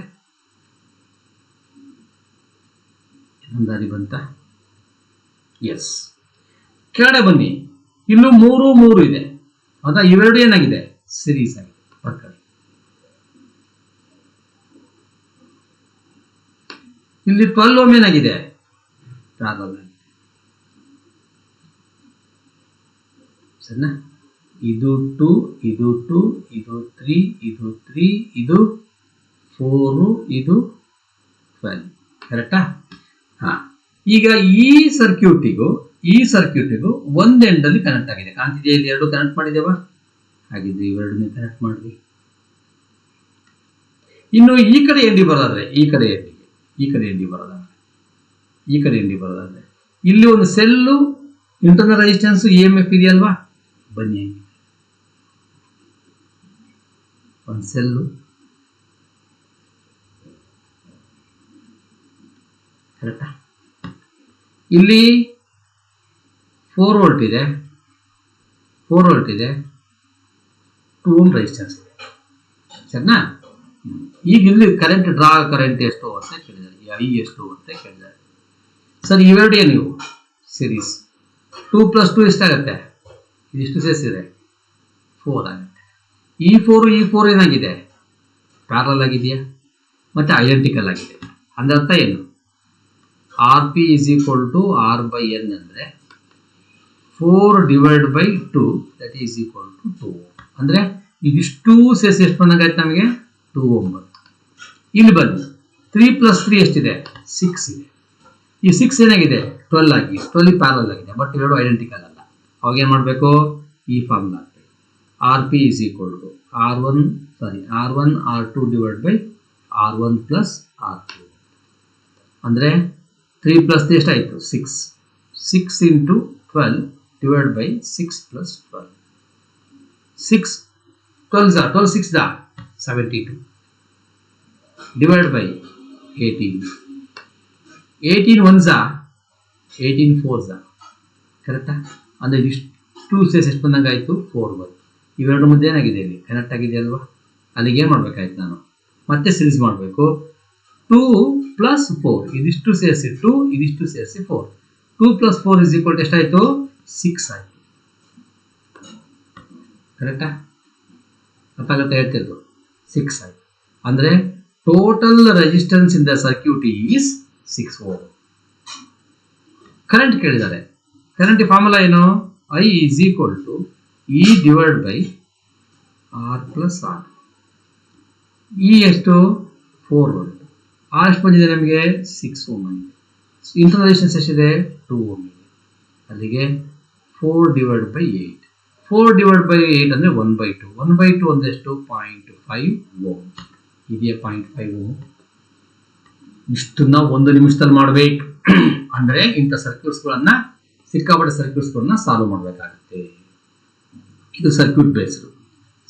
ಇನ್ನೊಂದು ದಾರಿ ಬಂತ? ಎಸ್. ಕೆಳಗಡೆ ಬನ್ನಿ, ಇಲ್ಲೂ 3 3 ಇದೆ. ಹೌದಾ? ಇವೆರಡು ಏನಾಗಿದೆ? ಸಿರೀಸ್ ಆಗಿದೆ. ಬರ್ಕೊಳ್ಳಿ. ಇಲ್ಲಿ 12 ಓಮ್ ಏನಾಗಿದೆ? ಪ್ಯಾರಲಲ್ ಆಗಿದೆ. ಸರಿನಾ? ಇದು 2, ಇದು 2, ಇದು 3, ಇದು 3, ಇದು 4, ಇದು 12. ಕರೆಕ್ಟಾ? ಹಾ. ಈಗ ಈ ಸರ್ಕ್ಯೂಟಿಗೂ ಒಂದು ಎಂಡಲ್ಲಿ ಕನೆಕ್ಟ್ ಆಗಿದೆ. ಕಾಣ್ತಿದೆಯಾ? ಇಲ್ಲಿ ಎರಡು ಕನೆಕ್ಟ್ ಮಾಡಿದ್ದೇವಾ? ಹಾಗಿದ್ರೆ ಇವೆರಡನ್ನೇ ಕನೆಕ್ಟ್ ಮಾಡಿದ್ವಿ. ಇನ್ನು ಈ ಕಡೆ ಎಂಡಿ ಬರೋದಾದ್ರೆ, ಈ ಕಡೆ ಎಂಡಿ ಬರೋದಾದ್ರೆ ಇಲ್ಲಿ ಒಂದು ಸೆಲ್ಲು ಇಂಟರ್ನಲ್ ರೆಸಿಸ್ಟೆನ್ಸ್ EMF ಇದೆಯಲ್ವಾ? ಬನ್ನಿ, ಒಂದು ಸೆಲ್ಲು ಕರೆಕ್ಟಾ? ಇಲ್ಲಿ 4 ವೋಲ್ಟ್ ಇದೆ, 2 ಓಮ್ ರೆಸಿಸ್ಟೆನ್ಸ್ ಇದೆ. ಸರಿನಾ? ಈಗ ಇಲ್ಲಿ ಕರೆಂಟ್ ಡ್ರಾ ಕರೆಂಟ್ ಎಷ್ಟು ಅಂತ ಕೇಳಿದ್ದಾರೆ, I ಎಷ್ಟು ಅಂತ ಕೇಳಿದ್ದಾರೆ. ಸರಿ, ಇವೆರಡೇ ನೀವು ಸಿರೀಸ್ 2 + 2 ಎಷ್ಟಾಗತ್ತೆ? ಇದಿಷ್ಟು ಸೇರಿಸಿದ್ರೆ 4 ಆಗುತ್ತೆ. ಈ 4 ಏನಾಗಿದೆ? ಪ್ಯಾರಲಲ್ ಆಗಿದೆಯಾ ಮತ್ತೆ ಐಡೆಂಟಿಕಲ್ ಆಗಿದೆ. ಅಂದ್ರೆ ಅರ್ಥ ಏನು? RP = R/N ಅಂದ್ರೆ 4/2 that is equal to 2. ಅಂದ್ರೆ ಇದಿಷ್ಟು ಸೇರಿಸಿ ಎಷ್ಟು ಬಂದಾಗೈತೆ ನಮಗೆ? 2 ಓಮ್ ಬಂತು. ಇಲ್ಲಿ ಬನ್ನಿ, 3 + 3 ಎಷ್ಟಿದೆ? 6 ಇದೆ. ಈ 6 ಏನಾಗಿದೆ? 12 ಆಗಿ 12 ಪ್ಯಾರಲಲ್ ಆಗಿದೆ. ಬಟ್ ಎರಡು ಐಡೆಂಟಿಕಲ್ ಅಲ್ಲ. ಅವಾಗ ಏನು ಮಾಡಬೇಕು? ಈ ಫಾರ್ಮುಲಾ ಹಾಕಬೇಕು. RP = R1 R2/R1 + R2. ಅಂದ್ರೆ 3 + 3 ಎಷ್ಟಾಯಿತು? 6. 6 × 12 / 6 + 12. 6 12 6 72 / 18. 18 1 18 4 ಕರೆಕ್ಟಾ? ಅಂದರೆ ಇಷ್ಟು ಸೇರಿಸಿ ಎಷ್ಟು ಬಂದಂಗೆ ಆಯಿತು? 4 ಬಂತು. ಇವೆರಡು ಮಧ್ಯೆ ಏನಾಗಿದೆ? ಇಲ್ಲಿ ಕನೆಕ್ಟ್ ಆಗಿದೆ ಅಲ್ವಾ? ಅಲ್ಲಿಗೆ ಏನು ಮಾಡಬೇಕಾಯ್ತು? ನಾನು ಮತ್ತೆ ಸಿರೀಸ್ ಮಾಡಬೇಕು. 2 + 4 ಇದಿಷ್ಟು ಸೇರಿಸಿ 2, ಇದಿಷ್ಟು ಸೇರಿಸಿ 4. 2 + 4 = ಎಷ್ಟಾಯಿತು? 6 ಆಯಿತು. ಕರೆಕ್ಟಾ? ಅರ್ಥ ಆಗುತ್ತೆ ಹೇಳ್ತಿದ್ದು? 6 ಆಯಿತು. ಅಂದರೆ total resistance in the circuit is 6 ohm. Current ಕೇಳಿದ್ದಾರೆ. ಕರೆಂಟ್ ಫಾರ್ಮುಲಾ ಏನು? I = E/R + R. E ಎಷ್ಟು? 4 ವೋಲ್ಟ್. R ಎಷ್ಟು ಬಂದಿದೆ ನಮಗೆ? 6 ಓಮ್ ಬಂದಿದೆ. ಇಂಟರ್ನಲ್ ರೆಸಿಸ್ಟೆನ್ಸ್ ಎಷ್ಟಿದೆ? 2 ಓಮ್ ಇದೆ. ಅಲ್ಲಿಗೆ 4/8. 4/8 ಅಂದರೆ 1/2. 1/2 ಅಂದರೆ ಎಷ್ಟು? 0.5 ಓಮ್. ಇದೆಯಾ 0.5 ಓಮ್? ಇಷ್ಟನ್ನ 1 ನಿಮಿಷದಲ್ಲಿ ಮಾಡಬೇಕು. ಅಂದರೆ ಇಂಥ ಸರ್ಕ್ಯೂಟ್ಸ್ಗಳನ್ನ, ಸಿಕ್ಕಾಪಟ್ಟೆ ಸರ್ಕ್ಯೂಟ್ಸ್ಗಳನ್ನ ಸಾಲ್ವ್ ಮಾಡಬೇಕಾಗುತ್ತೆ. ಇದು ಸರ್ಕ್ಯೂಟ್ ಬೇಸ್ಡ್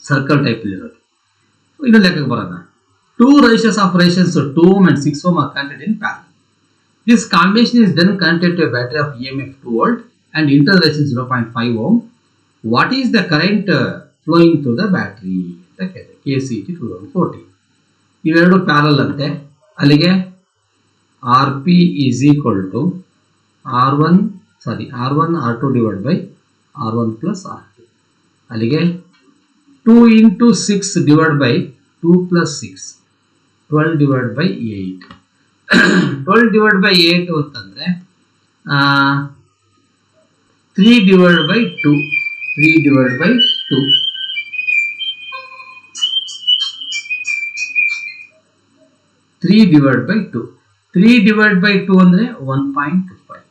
ಸರ್ಕಲ್ ಟೈಪ್ ಇರೋದು. ಇನ್ನೊಂದು ಲೆಕ್ಕಕ್ಕೆ ಬರೋಣ. 2 resistors of resistance 2 ohm and 6 ohm are connected in parallel. This combination is then connected to a battery of EMF 2 volt and internal resistance 0.5 ohm. What is the current flowing through the battery? KCT 2040. ಇವೆರಡು parallel ಅಂತೆ. ಅಲ್ಲಿಗೆ RP = R1 R2/R1 + R2. ಅಲ್ಲಿಗೆ 2 × 6 / 2 + 6 12/8. 12/8 ಅಂತಂದ್ರೆ 3/2 3/2 3/2 3/2 ಅಂದರೆ 1.5.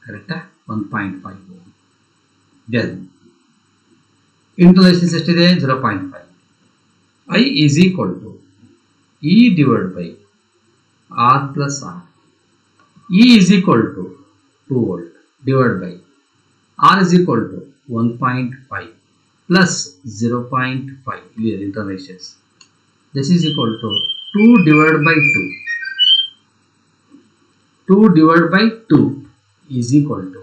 ಕರೆಕ್ಟಾ? 1.5 ohm. Then internal resistance ಎಷ್ಟಿದೆ? 0.5. I = E/R + R. E = 2 volt R = 1.5 plus 0.5 internal resistance. This is equal to 2/2. 2/2 is equal to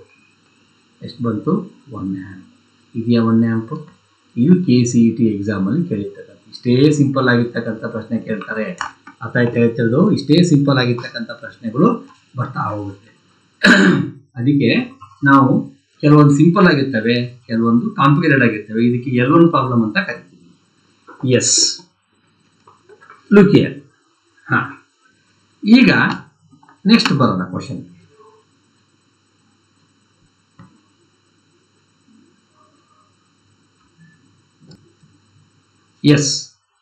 ಎಷ್ಟು ಬಂತು? 1 amp. ಇದೆಯಾ 1 amp? ಇದು KCET ಎಕ್ಸಾಮ್ ಅಲ್ಲಿ ಕೇಳಿರ್ತಕ್ಕಂಥ ಇಷ್ಟೇ ಸಿಂಪಲ್ ಆಗಿರ್ತಕ್ಕಂಥ ಪ್ರಶ್ನೆ ಕೇಳ್ತಾರೆ. ಅರ್ಥ ಆಯ್ತಾ ಹೇಳ್ತಿರೋದು? ಇಷ್ಟೇ ಸಿಂಪಲ್ ಆಗಿರ್ತಕ್ಕಂಥ ಪ್ರಶ್ನೆಗಳು ಬರ್ತಾ ಹೋಗುತ್ತೆ. ಅದಕ್ಕೆ ನಾವು ಕೆಲವೊಂದು ಸಿಂಪಲ್ ಆಗಿರ್ತವೆ, ಕೆಲವೊಂದು ಕಾಂಪ್ಲಿಕೇಟೆಡ್ ಆಗಿರ್ತವೆ. ಇದಕ್ಕೆ L1 ಪ್ರಾಬ್ಲಮ್ ಅಂತ ಕರಿತೀವಿ. Yes, look here. ಈಗ ನೆಕ್ಸ್ಟ್ ಬರೋಣ question. Yes,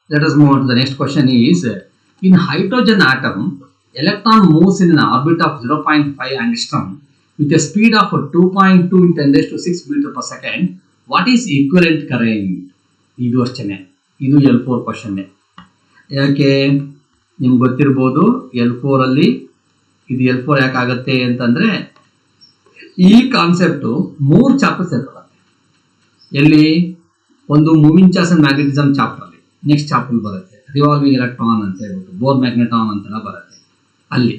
let us move on to the next question is, in hydrogen atom, electron moves in an orbit of 0.5 angstrom with a speed of 2.2 × 10⁶ meter per second. What is equivalent current? ಇದು ಅಷ್ಟೇ, ಇದು L4 ಕ್ವಶನ್ನೇ. ಯಾಕೆ ನಿಮ್ಗೆ ಗೊತ್ತಿರ್ಬೋದು, L4 ಅಲ್ಲಿ ಇದು L4 ಯಾಕಾಗತ್ತೆ ಅಂತಂದ್ರೆ, ಈ ಕಾನ್ಸೆಪ್ಟು 3 ಚಾಪ್ಟರ್ಸ್ ಇರ್ತವೆ. ಎಲ್ಲಿ? ಒಂದು moving charge and magnetism chapter ಅಲ್ಲಿ ನೆಕ್ಸ್ಟ್ ಚಾಪ್ಟರ್ ಬರುತ್ತೆ. ರಿವಾಲ್ವಿಂಗ್ ಎಲೆಕ್ಟ್ರಾನ್ ಅಂತ ಹೇಳ್ಬಿಟ್ಟು ಬೋರ್ ಮ್ಯಾಗ್ನೆಟಾನ್ ಅಂತೆಲ್ಲ ಬರುತ್ತೆ. ಅಲ್ಲಿ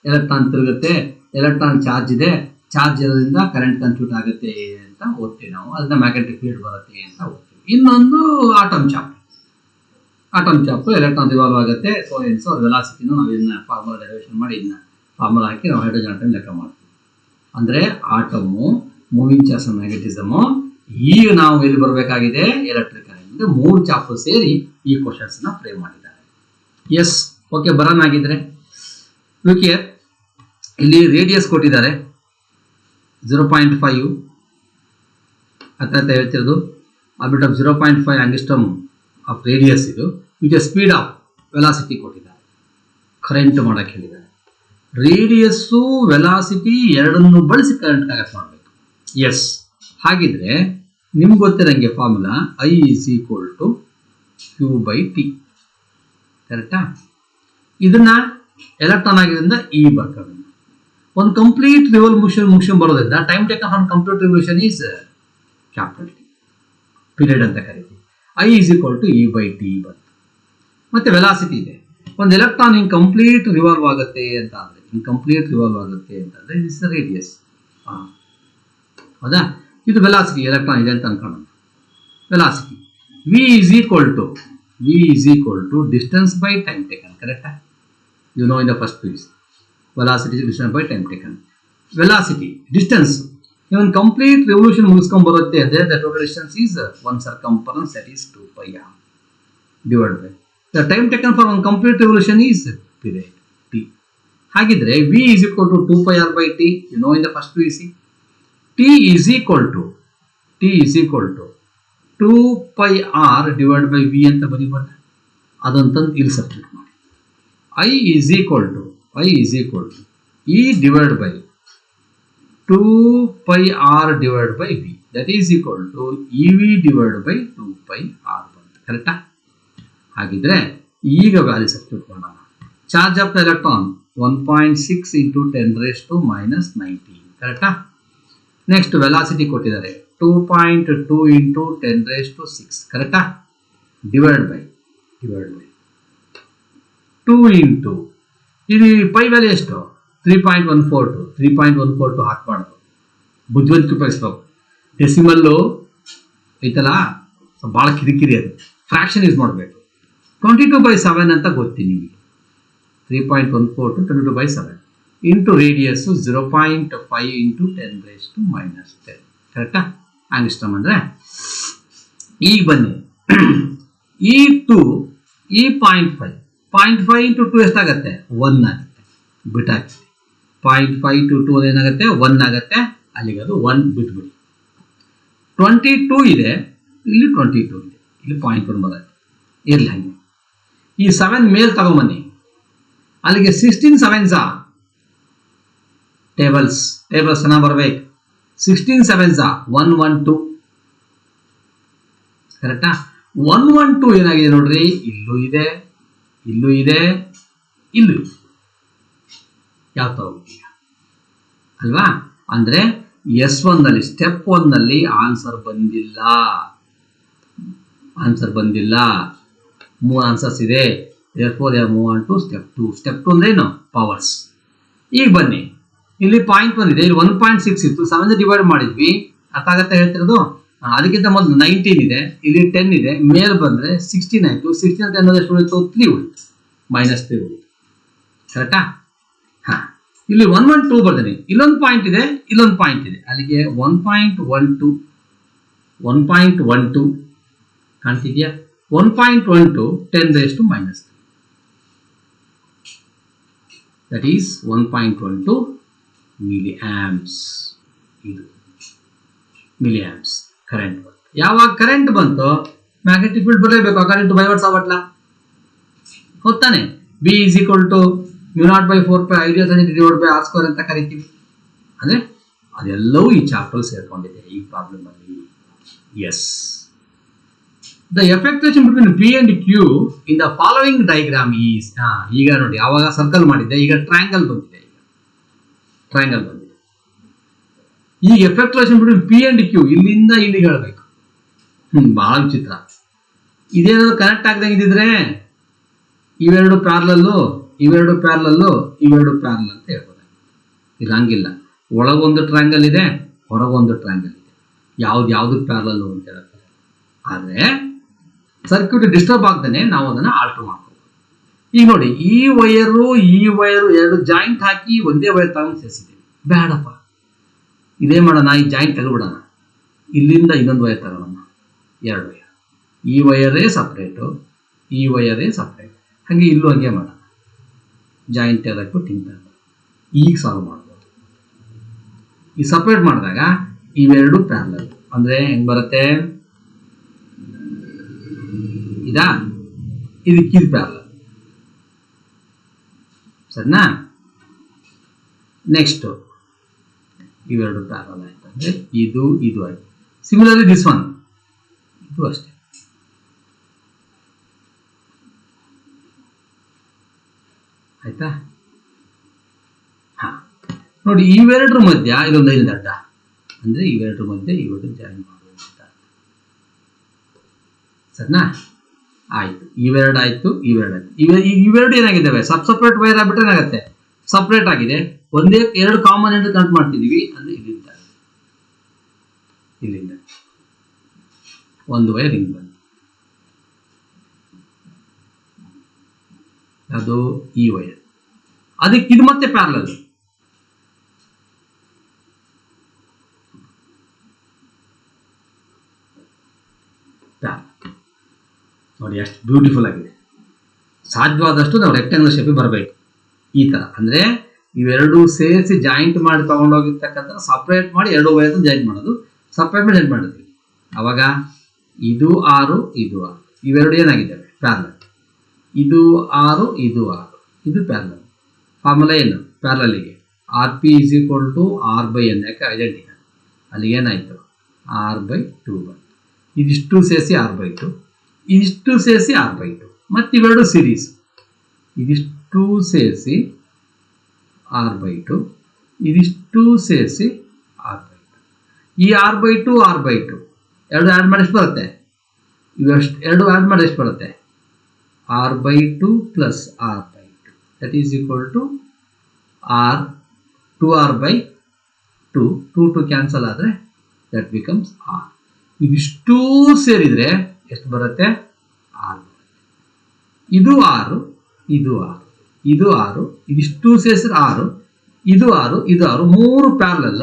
ಎಲೆಕ್ಟ್ರಾನ್ ತಿರುಗುತ್ತೆ, ಎಲೆಕ್ಟ್ರಾನ್ ಚಾರ್ಜ್ ಇದೆ, ಚಾರ್ಜ್ ಇರೋದ್ರಿಂದ ಕರೆಂಟ್ ಕನ್ಸ್ಯೂಟ್ ಆಗುತ್ತೆ ಅಂತ ಓದ್ತೀವಿ ನಾವು. ಅದನ್ನ ಮ್ಯಾಗ್ನೆಟಿಕ್ ಫೀಲ್ಡ್ ಬರುತ್ತೆ ಅಂತ ಓದ್ತೀವಿ. ಇನ್ನೊಂದು ಆಟಮ್ ಚಾಪ್ಟರ್ ಎಲೆಕ್ಟ್ರಾನ್ ರಿವಾಲ್ವ್ ಆಗುತ್ತೆ, ಸೊ ಅವ್ರ ವೆಲಾಸಿಟಿನೂ ನಾವು ಇದನ್ನ ಫಾರ್ಮುಲಾ ಡೆರಿವೇಷನ್ ಮಾಡಿ ಇದನ್ನ ಫಾರ್ಮುಲಾ ಹಾಕಿ ನಾವು ಹೈಡ್ರೋಜನ್ ಆಟಮ್ ಲೆಕ್ಕ ಮಾಡ್ತೀವಿ. ಅಂದ್ರೆ ಆಟಮು, ಮೂವಿಂಗ್ ಚಾರ್ಜ್ ಅಂಡ್ ಮ್ಯಾಗ್ನೆಟಿಸಮು, ಈಗ ನಾವು ಎಲ್ಲಿ ಬರಬೇಕಾಗಿದೆ? ಎಲೆಕ್ಟ್ರಿಕಲ್. 3 ಚಾಪ್ಟರ್ ಸೇರಿ ಈ ಕ್ವಶನ್ಸ್ ನ ಫ್ರೇಮ್ ಮಾಡಿದ್ದಾರೆ. ಎಸ್, ಓಕೆ, ಬರೋಣಾಗಿದ್ರೆ ಲುಕ್ ಹಿಯರ್. ಇಲ್ಲಿ ರೇಡಿಯಸ್ ಕೊಟ್ಟಿದ್ದಾರೆ 0.5 ಅಂತ ಹೇಳ್ತಿರೋದು. Orbit of 0.5 angstrom of radius ಇದು. ವಿತ್ ಸ್ಪೀಡ್ ಆಫ್ ವೆಲಾಸಿಟಿ ಕೊಟ್ಟಿದ್ದಾರೆ. ಕರೆಂಟ್ ಮಾಡಕ್ಕೆ ಹೇಳಿದ್ದಾರೆ. ರೇಡಿಯಸ್ಸು ವೆಲಾಸಿಟಿ ಎರಡನ್ನು ಬಳಸಿ ಕರೆಂಟ್ ಕನೆಕ್ಟ್ ಮಾಡಬೇಕು. ಎಸ್, ಹಾಗಿದ್ರೆ ನಿಮ್ಗೆ ಗೊತ್ತಿರಂಗೆ ಫಾರ್ಮುಲಾ I = Q/T. ಕರೆಕ್ಟಾ? ಇದನ್ನ ಎಲೆಕ್ಟ್ರಾನ್ ಆಗಿರೋದ್ರಿಂದ E ಬರ್ಕೊಂಡು ಒಂದು ಕಂಪ್ಲೀಟ್ ರಿವಲ್ಯೂಷನ್ ಬರೋದ್ರಿಂದ time taken for complete revolution is capital T, period ಅಂತ ಕರಿತೀವಿ. I = E/T ಬಂತು. ಮತ್ತೆ ವೆಲಾಸಿಟಿ ಇದೆ. ಒಂದು ಎಲೆಕ್ಟ್ರಾನ್ ಹಿಂಗೆ ಕಂಪ್ಲೀಟ್ ರಿವಾಲ್ವ್ ಆಗುತ್ತೆ ಅಂತ ಅಂದ್ರೆ ಇಸ್ ರೇಡಿಯಸ್. ಹೌದಾ? ಇದು ವೆಲಾಸಿಟಿ, ಎಲೆಕ್ಟ್ರಾನ್ ಇದೆ ಅಂತ ಅನ್ಕೊಳ್ಳೋಣ. Velocity V = distance by time taken. ಕರೆಕ್ಟಾ? You know in the first piece. Velocity distance by time taken. Velocity distance ಒಂದು ಕಂಪ್ಲೀಟ್ ರೆವಲ್ಯೂಷನ್ ಮುಗಿಸ್ಕೊಂಡ್ ಬರುತ್ತೆ ಅಂದ್ರೆ the total distance is 1 circumference, that is 2πr divided by the time taken for one complete revolution is period T. ಹಾಗಿದ್ರೆ V = 2πr/T. you know in the first PVC. T is equal to 2πr divided by V ಅಂತ ಬರೀಬಹುದು. ಅದಂತಂದು ಇಲ್ಲಿ substitute ಮಾಡಿ. I is equal to E divided by 2πr divided by V, that is equal to EV divided by 2πr. ಕರೆಕ್ಟಾ? ಹಾಗಿದ್ರೆ ಈಗ value substitute ಮಾಡೋಣ. Charge of the electron 1.6 × 10⁻⁻19. ಕರೆಕ್ಟಾ? Next velocity ಕೊಟ್ಟಿದ್ದಾರೆ 2.2 × 10⁻⁶. ಕರೆಕ್ಟಾ? ಡಿವೈಡ್ ಬೈ 2 ಇಂಟು ಇದು pi value ಎಷ್ಟು? 3.142 ಹಾಕ್ಬಾರ್ದು, ಬುದ್ಧಿವಂತಿಕೆ ಉಪಯೋಗಿಸ್ಬೇಕು. ಡೆಸಿಮಲ್ಲು ಐತಲ್ಲ, ಭಾಳ ಕಿರಿಕಿರಿ. ಅದು ಫ್ರಾಕ್ಷನ್ ಯೂಸ್ ಮಾಡಬೇಕು. 22/7 ಅಂತ ಗೊತ್ತೀನಿ ನಿಮಗೆ. 3.142 22/7 ಇಂಟು ರೇಡಿಯಸ್ 0.5 × 10⁻⁻10. ಕರೆಕ್ಟಾ? ಆಂಗಿಸ್ಟ್ರಮ್ ಅಂದರೆ. ಈಗ ಬನ್ನಿ, ಈ 0.5 × 2 ಎಷ್ಟಾಗತ್ತೆ? 1 ಆಗುತ್ತೆ. ಬಿಟ್ಟಾಗ್ತದೆ. 0.5 × 2 ಏನಾಗುತ್ತೆ? 1 ಆಗುತ್ತೆ. ಅಲ್ಲಿಗೆ ಅದು 1 ಬಿಟ್ಬಿಡಿ. 22 ಇದೆ, ಇಲ್ಲಿ 22 ಇದೆ, ಇಲ್ಲಿ 0.1 ಬರುತ್ತೆ. ಇರಲಿ ಹಾಗೆ. ಈ 7 ಮೇಲ್ ತಗೊಂಬನ್ನಿ. ಅಲ್ಲಿಗೆ 16 7s ಟೇಬಲ್ಸ್ ಚೆನ್ನಾಗಿ ಬರ್ಬೇಕು. 16 7s 112. ಕರೆಕ್ಟಾ? 112 ಏನಾಗಿದೆ ನೋಡ್ರಿ, ಇಲ್ಲೂ ಇದೆ, ಇಲ್ಲೂ ಇದೆ, ಇಲ್ಲೂ ಇದೆ. ಯಾವ ತಗೋತೀಯ ಅಲ್ವಾ? ಅಂದ್ರೆ S1 ನಲ್ಲಿ ಸ್ಟೆಪ್ 1 ನಲ್ಲಿ ಆನ್ಸರ್ ಬಂದಿಲ್ಲ. 3 ಆನ್ಸರ್ಸ್ ಇದೆ. therefore they are move on to step 2. step 2 ಅಂದ್ರೆ ಏನು? ಪವರ್ಸ್. ಈಗ ಬನ್ನಿ, ಇಲ್ಲಿ 0.1 ಇದೆ, ಇಲ್ಲಿ 1.6 ಇತ್ತು, 7 ಡಿವೈಡ್ ಮಾಡಿದ್ವಿ. ಅರ್ಥ ಆಗತ್ತೆ ಹೇಳ್ತಿರೋದು? ಅದಕ್ಕಿಂತ ಮೊದಲು 19 ಇದೆ, ಇಲ್ಲಿ 10 ಇದೆ, ಮೇಲೆ ಬಂದ್ರೆ 16 ಆಯ್ತು. 16 10 ಎಷ್ಟು ಉಳಿತು? 3 ಉಳಿತು, -3 ಉಳಿತು. ಕರೆಕ್ಟಾ? ಹಾ, ಇಲ್ಲಿ 1 1 2 ಬರ್ತೀನಿ. ಇಲ್ಲೊಂದು ಪಾಯಿಂಟ್ ಇದೆ, ಇಲ್ಲೊಂದು ಪಾಯಿಂಟ್ ಇದೆ. ಅಲ್ಲಿಗೆ 1.12 1.12 ಕಾಣ್ತಿದ್ಯಾ? 1.12 10⁻⁻3. that is 1.12 milliamps. ಇದು milliamps ಕರೆಂಟ್ ಬಂತು. ಯಾವಾಗ ಕರೆಂಟ್ ಬಂತು ಮ್ಯಾಗ್ನೆಟಿಕ್ ಫೀಲ್ಡ್ ಬರಲೇಬೇಕು. ಕರೆಂಟ್ ಬೈವರ್ಸ್ ಆಗಟ್ಲ, ಹೊತ್ತಾನೆ. B is equal to μ0/4π I D L r² ಅಂತ ಕರಿತೀವಿ. ಅಂದ್ರೆ ಅದೆಲ್ಲವೂ ಈ ಚಾಪ್ಟರ್ ಸೇರ್ಕೊಂಡಿದೆ ಈ ಪ್ರಾಬ್ಲಮ್ ಅಲ್ಲಿ. Yes, the effect relation between P and Q in the following diagram is. ಈಗ ನೋಡಿ, ಯಾವಾಗ ಸರ್ಕಲ್ ಮಾಡಿದ್ದೆ, ಈಗ ಟ್ರಯಾಂಗಲ್ ಬಂದಿದೆ. ಈಗ effect relation between P and Q ಇಲ್ಲಿಂದ ಇಲ್ಲಿಗೆ ಹೇಳಬೇಕು. ಬಹಳ ವಿಚಿತ್ರ. ಇದೇನಾದ್ರು ಕನೆಕ್ಟ್ ಆಗದಂಗೆ ಇದ್ದಿದ್ರೆ ಇವೆರಡು ಪ್ಯಾರಲಲ್ಲು ಅಂತ ಹೇಳ್ಬೋದು. ಇಲ್ಲ, ಹಂಗಿಲ್ಲ. ಒಳಗೊಂದು ಟ್ರಯಾಂಗಲ್ ಇದೆ, ಹೊರಗೊಂದು ಟ್ರಯಾಂಗಲ್ ಇದೆ. ಯಾವ್ದು ಪ್ಯಾರಲಲ್ಲು ಅಂತ ಹೇಳ್ತಾರೆ. ಆದರೆ ಸರ್ಕ್ಯೂಟ್ ಡಿಸ್ಟರ್ಬ್ ಆಗ್ತಾನೆ ನಾವು ಅದನ್ನ ಆಲ್ಟರ್ ಮಾಡ್ಕೋಬಹುದು. ಈಗ ನೋಡಿ, ಈ ವೈರು ಎರಡು ಜಾಯಿಂಟ್ ಹಾಕಿ ಒಂದೇ ವೈರ್ ತಗೊಂಡು ಸೇರಿಸಿದ್ದೀವಿ. ಬೇಡಪ್ಪ, ಇದೇ ಮಾಡೋಣ, ಈ ಜಾಯಿಂಟ್ ತೆಗೆದ್ಬಿಡೋಣ. ಇಲ್ಲಿಂದ ಇನ್ನೊಂದು ವೈರ್ ತಗೊಳ್ಳೋಣ, 2 ವೈರ್. ಈ ವೈರೇ ಸಪ್ರೇಟು, ಈ ವೈರೇ ಸಪ್ರೇಟ್. ಹಾಗೆ ಇಲ್ಲೂ ಹಂಗೆ ಮಾಡೋಣ, ಜಾಯಿಂಟ್ ತೆಗೆದಾಕ್ಬಿಟ್ಟು ಹಿಂಗೆ ಈಗ ಸಾಲ್ವ್ ಮಾಡ್ಬೋದು. ಈ ಸಪ್ರೇಟ್ ಮಾಡಿದಾಗ ಇವೆರಡು ಪ್ಯಾರಲಲ್ ಅಂದ್ರೆ ಹೆಂಗ್ ಬರುತ್ತೆ? ಇದಕ್ಕಿದು ಪ್ಯಾರಲಲ್, ಸರಿನಾ? ನೆಕ್ಸ್ಟ್ ಇವೆರಡು ಪ್ಯಾರಲಲ್ ಆಯ್ತು ಅಂದ್ರೆ ಇದು ಆಯ್ತು. ಸಿಮಿಲರ್ಲಿ ದಿಸ್ ಒನ್, ಇದು ಅಷ್ಟೇ. ಆಯ್ತಾ? ಹಾ, ನೋಡಿ, ಇವೆರಡರ ಮಧ್ಯ ಇದೊಂದು ಐದು ಅಡ್ಡ ಅಂದ್ರೆ ಇವೆರಡರ ಮಧ್ಯೆ ಇವೆರಡು ಜಾಯಿನ್ ಮಾಡುವಂತ. ಸರಿನಾ? ಆಯ್ತು, ಇವೆರಡು ಆಯ್ತು. ಇವೆರಡು ಏನಾಗಿದ್ದಾವೆ? ಸಪ್ರೇಟ್ ವೈರ್ ಆಗ್ಬಿಟ್ರೆ ಏನಾಗುತ್ತೆ? ಸಪ್ರೇಟ್ ಆಗಿದೆ. ಒಂದೇ ಎರಡು ಕಾಮನ್ ಎಂದು ಕನೆಕ್ಟ್ ಮಾಡ್ತಿದೀವಿ ಅಂದ್ರೆ ಇಲ್ಲಿಂದ ಒಂದು ವೈರ್ ಹಿಂಗ್ ಬಂತು, ಅದು ಈ ವೈರ್. ಅದಕ್ಕೆ ಇದು ಮತ್ತೆ ಪ್ಯಾರಲಲ್. ನೋಡಿ ಎಷ್ಟು ಬ್ಯೂಟಿಫುಲ್ ಆಗಿದೆ. ಸಾಧ್ಯವಾದಷ್ಟು ನಾವು ರೆಕ್ಟಾಂಗುಲರ್ ಶೇಪ್ ಬರಬೇಕು ಈ ತರ. ಅಂದ್ರೆ ಇವೆರಡು ಸೇರಿಸಿ ಜಾಯಿಂಟ್ ಮಾಡಿ ತಗೊಂಡೋಗಿರ್ತಕ್ಕಂಥ ಸಪ್ರೇಟ್ ಮಾಡಿ ಎರಡು ವೈರ್ ಜಾಯಿಂಟ್ ಮಾಡೋದು, ಸಪ್ರೇಟ್ ಮಾಡಿ ಜಾಯಿಂಟ್ ಮಾಡಿದ್ವಿ. ಅವಾಗ ಇದು 6 ಇದು 6, ಇವೆರಡು ಏನಾಗಿದ್ದಾವೆ? ಪ್ಯಾರಲಲ್. ಇದು 6 ಇದು 6, ಇದು ಪ್ಯಾರಲಲ್. ಫಾರ್ಮುಲಾ ಏನು ಪ್ಯಾರಲಲ್ಗೆ? RP is equal to R/N. ಯಾಕೆ? ಐಡೆಂಟಿಕಲ್. ಅಲ್ಲಿ ಏನಾಯ್ತು? R/2 ಬಂತು. ಇದಿಷ್ಟು ಸೇರಿಸಿ R/2, ಇದಿಷ್ಟು ಸೇರಿಸಿ R/2, ಮತ್ತು ಇವೆರಡು ಸೀರೀಸ್. ಇದಿಷ್ಟು ಸೇರಿಸಿ R/2, ಇದಿಷ್ಟು ಸೇರಿಸಿ R/2. ಈ R/2 ಎರಡು ಆ್ಯಡ್ ಮಾಡಿ ಎಷ್ಟು ಬರುತ್ತೆ? ಇವೆಷ್ಟು ಎರಡು ಆ್ಯಡ್ ಮಾಡಿ ಎಷ್ಟು ಬರುತ್ತೆ? R/2 plus R/2 that is equal to R/2. 2 cancel ಆದರೆ ದಟ್ ಬಿಕಮ್ಸ್ R. ಇದಿಷ್ಟು ಸೇರಿದರೆ ಎಷ್ಟು ಬರುತ್ತೆ? 6. ಇದು 6 ಇದು 6 ಇದು 6, ಇದಿಷ್ಟು ಸೇರಿಸಿದ್ರೆ 6, ಇದು 6 ಇದು 6, 3 parallel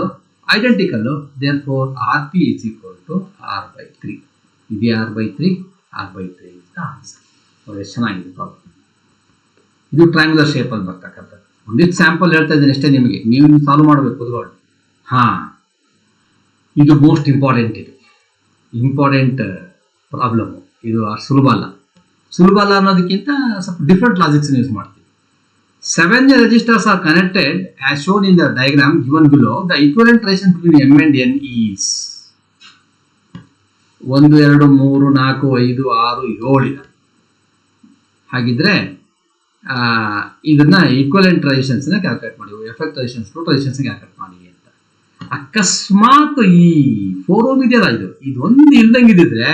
identical. Therefore RP is equal to R/3. ಇದು R/3 ಅಂತ ಆನ್ಸರ್. ಒಳ್ಳೆ ಚೆನ್ನಾಗಿದೆ ಪ್ರಾಬ್ಲಮ್. ಇದು ಟ್ರಯಾಂಗುಲರ್ ಶೇಪ್ ಅಲ್ಲಿ ಬರ್ತಕ್ಕಂಥದ್ದು. ಒಂದಿಷ್ಟು ಸ್ಯಾಂಪಲ್ ಹೇಳ್ತಾ ಇದ್ದೀನಿ ಅಷ್ಟೇ ನಿಮಗೆ, ನೀವು ಸಾಲ್ವ್ ಮಾಡಬೇಕು ಕೂತ್ಕೊಂಡು. ಇದು ಮೋಸ್ಟ್ ಇಂಪಾರ್ಟೆಂಟ್ ಪ್ರಾಬ್ಲಮ್. ಇದು ಸುಲಭ ಅಲ್ಲ ಅನ್ನೋದಕ್ಕಿಂತ ಸ್ವಲ್ಪ ಡಿಫ್ರೆಂಟ್ ಲಾಜಿಕ್ಸ್ ಯೂಸ್ ಮಾಡ್ತೀವಿ. 7 registers are connected as shown in the diagram given below. The equivalent relation between M and N is 1 2 3 4 5 6 7. ಹಾಗಿದ್ರೆ ಇದನ್ನ ಈಕ್ವಲೆಂಟ್ ರೆಸಿಸ್ಟೆನ್ಸ್ ನ ಕ್ಯಾಲ್ಕುಲೇಟ್ ಮಾಡಿ, effect resistance to resistance calculate ಮಾಡಿ ಅಂತ. ಅಕಸ್ಮಾತ್ ಈ 4 ಓಮ್ ಇದೆಯಲ್ಲ, ಇದು ಒಂದು ಇಲ್ದಂಗೆ ಇದ್ದಿದ್ರೆ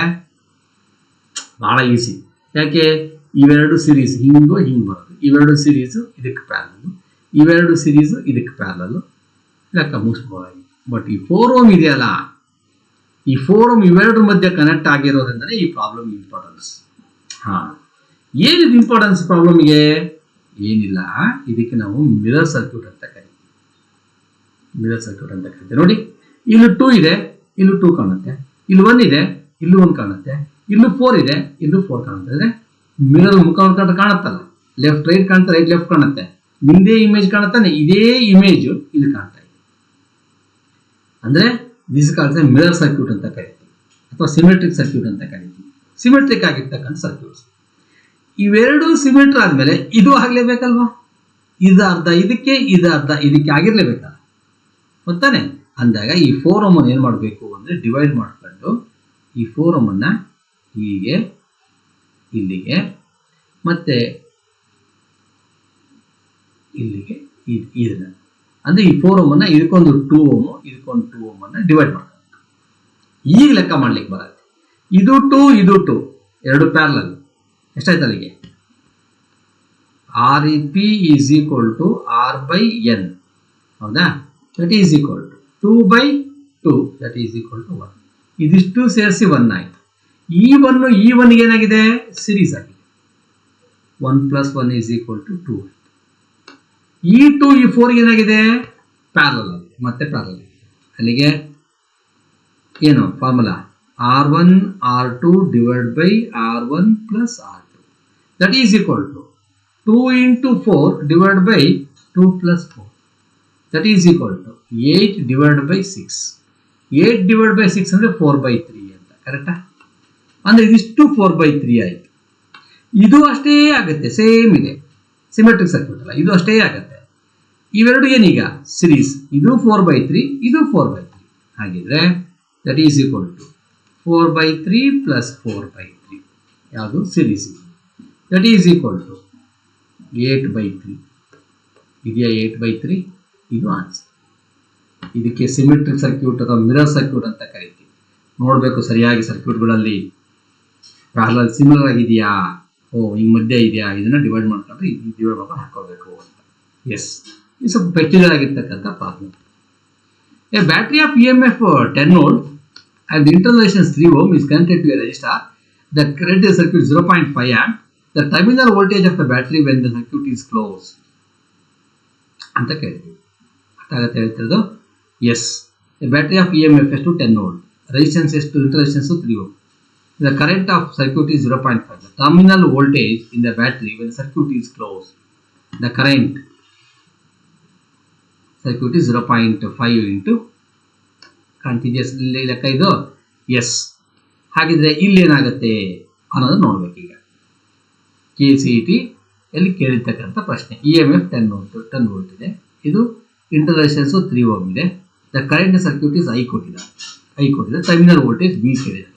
ಬಹಳ ಈಸಿ. ಯಾಕೆ? ಇವೆರಡು ಸೀರೀಸ್ ಹಿಂಗ್ ಬರೋದು, ಇವೆರಡು ಸೀರೀಸ್ ಇದಕ್ಕೆ ಪ್ಯಾರಲಲ್, ಇವೆರಡು ಸೀರೀಸ್ ಇದಕ್ಕೆ ಪ್ಯಾರಲಲ್, ಲೆಕ್ಕ ಮುಗಿಸ್ಬೋದು. ಬಟ್ ಈ 4 ಓಮ್ ಇದೆಯಲ್ಲ, ಈ ಫೋರಮ್ ಇವೆರಡರ ಮಧ್ಯೆ ಕನೆಕ್ಟ್ ಆಗಿರೋದ್ರಿಂದಲೇ ಈ ಪ್ರಾಬ್ಲಮ್ ಇಂಪಾರ್ಟೆನ್ಸ್. ಏನಿದೆ ಇಂಪಾರ್ಟೆನ್ಸ್ ಪ್ರಾಬ್ಲಮ್ಗೆ? ಏನಿಲ್ಲ, ಇದಕ್ಕೆ ನಾವು ಮಿರರ್ ಸರ್ಕ್ಯೂಟ್ ಅಂತ ಕರಿತೀವಿ. ಮಿರರ್ ಸರ್ಕ್ಯೂಟ್ ಅಂತ ಕರಿತೀವಿ. ನೋಡಿ, ಇಲ್ಲಿ 2 ಇದೆ, ಇಲ್ಲೂ 2 ಕಾಣುತ್ತೆ, ಇಲ್ಲಿ 1 ಇದೆ, ಇಲ್ಲೂ 1 ಕಾಣುತ್ತೆ, ಇಲ್ಲೂ 4 ಇದೆ, ಇಲ್ಲೂ 4 ಕಾಣುತ್ತೆ. ಅಂದ್ರೆ ಮಿರರ್ ಮುಖ ನೋಡ್ಕೊಂಡ್ರೆ ಕಾಣುತ್ತಲ್ಲ, ಲೆಫ್ಟ್ ರೈಟ್ ಕಾಣುತ್ತೆ, ರೈಟ್ ಲೆಫ್ಟ್ ಕಾಣುತ್ತೆ, ನಿಮ್ದೇ ಇಮೇಜ್ ಕಾಣುತ್ತಾನೆ, ಇದೇ ಇಮೇಜ್ ಇಲ್ಲಿ ಕಾಣ್ತಾ ಇದೆ. ಅಂದ್ರೆ ದಿಸ್ ಕಾಲ್ಸ್ ಮಿರರ್ ಸರ್ಕ್ಯೂಟ್ ಅಂತ ಕರಿತೀವಿ, ಅಥವಾ ಸಿಮೆಟ್ರಿಕ್ ಸರ್ಕ್ಯೂಟ್ ಅಂತ ಕರಿತೀವಿ. ಸಿಮೆಟ್ರಿಕ್ ಆಗಿರ್ತಕ್ಕಂಥ ಸರ್ಕ್ಯೂಟ್ಸ್. ಇವೆರಡು ಸಿಮೆಟ್ರಿ ಆದ್ಮೇಲೆ ಇದು ಆಗ್ಲೇಬೇಕಲ್ವಾ? ಇದು ಅರ್ಧ ಇದಕ್ಕೆ, ಇದು ಅರ್ಧ ಇದಕ್ಕೆ ಆಗಿರ್ಲೇಬೇಕಲ್ಲ, ಗೊತ್ತಾನೆ? ಅಂದಾಗ ಈ ಫೋರಮ್ ಅನ್ನು ಏನ್ ಮಾಡಬೇಕು ಅಂದ್ರೆ ಡಿವೈಡ್ ಮಾಡ್ಕೊಂಡು ಈ ಫೋರಮ್ ಅನ್ನ ಹೀಗೆ ಇಲ್ಲಿಗೆ ಮತ್ತೆ ಇಲ್ಲಿಗೆ ಇದನ್ನ, ಅಂದ್ರೆ ಈ ಫೋರಮ್ ಅನ್ನ ಇದಕ್ಕೊಂದು 2 ಓಮ್, ಇದಕ್ಕೊಂದು 2 ಓಮ್ ಅನ್ನ ಡಿವೈಡ್ ಮಾಡ್ಕೊಂಡು ಈಗ ಲೆಕ್ಕ ಮಾಡ್ಲಿಕ್ಕೆ ಬರುತ್ತೆ. ಇದು 2, ಇದು 2, ಎರಡು ಪ್ಯಾರಲಲ್. ಎಷ್ಟಾಯ್ತು ಅಲ್ಲಿಗೆ? REP is equal to R by N. ಹೌದಾ? That is equal to 2/2, that is equal to 1. ಇದಿಷ್ಟು ಸೇರಿಸಿ 1 ಆಯ್ತು. ಈ 1 ಏನಾಗಿದೆ? ಸಿರೀಸ್ ಆಗಿದೆ. 1 + 1 is equal to 2. ಈ 2 ಈ 4 ಏನಾಗಿದೆ? ಪ್ಯಾರಲಲ್ ಆಗಿದೆ, ಮತ್ತೆ ಪ್ಯಾರಲಲ್ ಆಗಿದೆ. ಅಲ್ಲಿಗೆ ಏನು formula? R1 R2 divided by R1 plus R2, that is equal to 2 into 4 divided by 2 plus 4, that is equal to 8 divided by 6. 8 divided by 6 ಅಂದ್ರೆ 4/3 ಅಂತ, ಕರೆಕ್ಟಾ? ಅಂದ್ರೆ ಇದಿಷ್ಟು 4/3 ಆಯ್ತು. ಇದು ಅಷ್ಟೇ ಆಗುತ್ತೆ, ಸೇಮ್ ಇದೆ, ಸಿಮೆಟ್ರಿಕ್ ಸರ್ಕ್ಯೂಟ್ ಅಲ್ಲ, ಇದು ಅಷ್ಟೇ ಆಗುತ್ತೆ. ಇವೆರಡು ಏನೀಗ ಸಿರೀಸ್, ಇದು 4/3, ಇದು 4/3. ಹಾಗಿದ್ರೆ that is equal to 4/3 plus 4/3, ಯಾವುದು? Series. That is equal to 8/3. ಇದೆಯಾ 8/3? ಇದು ಆನ್ಸರ್. ಇದಕ್ಕೆ ಸಿಮೆಟ್ರಿಕ್ ಸರ್ಕ್ಯೂಟ್ ಅಥವಾ ಮಿರರ್ ಸರ್ಕ್ಯೂಟ್ ಅಂತ ಕರಿತೀವಿ. ನೋಡಬೇಕು ಸರಿಯಾಗಿ ಸರ್ಕ್ಯೂಟ್ಗಳಲ್ಲಿ ಪ್ಯಾರಲಲ್ ಸಿಮಿಲರ್ ಆಗಿದೆಯಾ, ಹಿಂಗ್ ಮಧ್ಯೆ ಇದೆಯಾ, ಇದನ್ನ ಡಿವೈಡ್ ಮಾಡ್ಕೊಂಡ್ರೆ ಡಿವೈಡ್ ಮಾಡ್ಕೊಂಡು ಹಾಕೋಬೇಕು ಅಂತ. ಎಸ್, ಇದು ಸ್ವಲ್ಪ ಪೆಕ್ಯುಲರ್ ಆಗಿರ್ತಕ್ಕಂಥ problem. A battery of EMF 10 volt and the internal resistance 3 ohm is connected to a resistor. The current is circuit 0.5 amp. The terminal voltage of the battery when the circuit is closed ಅಂತ ಕೇಳ್ತೀವಿ. ಅರ್ಥಾಗತ್ತೆ ಹೇಳ್ತಿರೋದು? S. A battery of EMF is to 10 volt. Resistance is to internal resistance 3 ohm. The current of circuit is 0.5. The terminal voltage in the battery when the circuit is closed. The current circuit is 0.5 into ಕಾಣ್ತಿದೆಯಾ ಲೆಕ್ಕ ಇದು? S. ಹಾಗಿದ್ರೆ ಇಲ್ಲಿ ಏನಾಗುತ್ತೆ ಅನ್ನೋದು ನೋಡ್ಬೇಕು. ಈಗ KCET ಎಲ್ಲಿ ಕೇಳಿರ್ತಕ್ಕಂಥ ಪ್ರಶ್ನೆ. EMF 10 ವೋಲ್ಟ್ ಇದೆ, ಇದು ಇಂಟರ್ನಲ್ ರೆಸಿಸ್ಟೆನ್ಸ್ 3 ಓಮ್ ಇದೆ. The current circuit is I ಕೊಟ್ಟಿದೆ, ಟರ್ಮಿನಲ್ ವೋಲ್ಟೇಜ್ V ಕೇಳಿದೆ.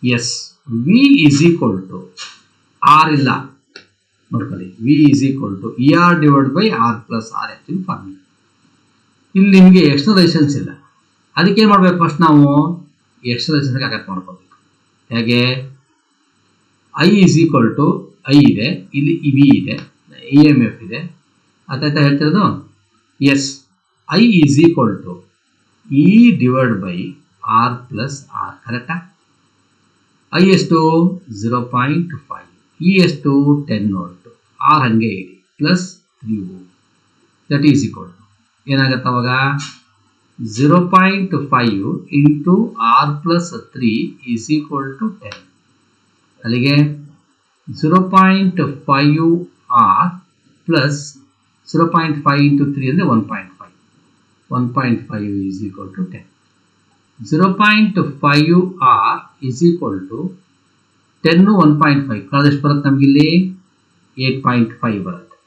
Yes, V is equal to R ಇಲ್ಲ ನೋಡ್ಕೊಳ್ಳಿ, V is equal to ER divided by R plus R actually formula. ಇಲ್ಲಿ ನಿಮಗೆ external resistance ಇಲ್ಲ, ಅದಕ್ಕೆ ಏನು ಮಾಡ್ಬೇಕು? ಫಸ್ಟ್ ನಾವು ಎಕ್ಸ್ಟರ್ನಲ್ ರೆಸಿಸ್ಟೆನ್ಸ್ ಕನೆಕ್ಟ್ ಮಾಡ್ಕೋಬೇಕು. ಹೇಗೆ? I is equal to I ಇದೆ, ಇಲ್ಲಿ V ಇದೆ, EMF ಇದೆ, ಆಯ್ತಾ ಹೇಳ್ತಿರೋದು? Yes, I is equal to E divided by R plus R, ಕರೆಕ್ಟಾ? I ಎಷ್ಟು? 0.5, E ಎಷ್ಟು? 10 ವೋಲ್ಟ್, R ಹಂಗೆ ಇಡಿ, plus 3 ohm, that is equal to ಏನಾಗತ್ತೆ ಅವಾಗ? 0.5 into R plus 3 is equal to 10. ಅಲ್ಲಿಗೆ 0.5 R plus 0.5 into 3 ಅಂದರೆ 1.5. 1.5 is equal to 10. 0.5 R is equal to 10 1.5 ಕಳೆದಷ್ಟು ಬರುತ್ತೆ ನಮಗಿಲ್ಲಿ? 8.5 ಬರುತ್ತೆ,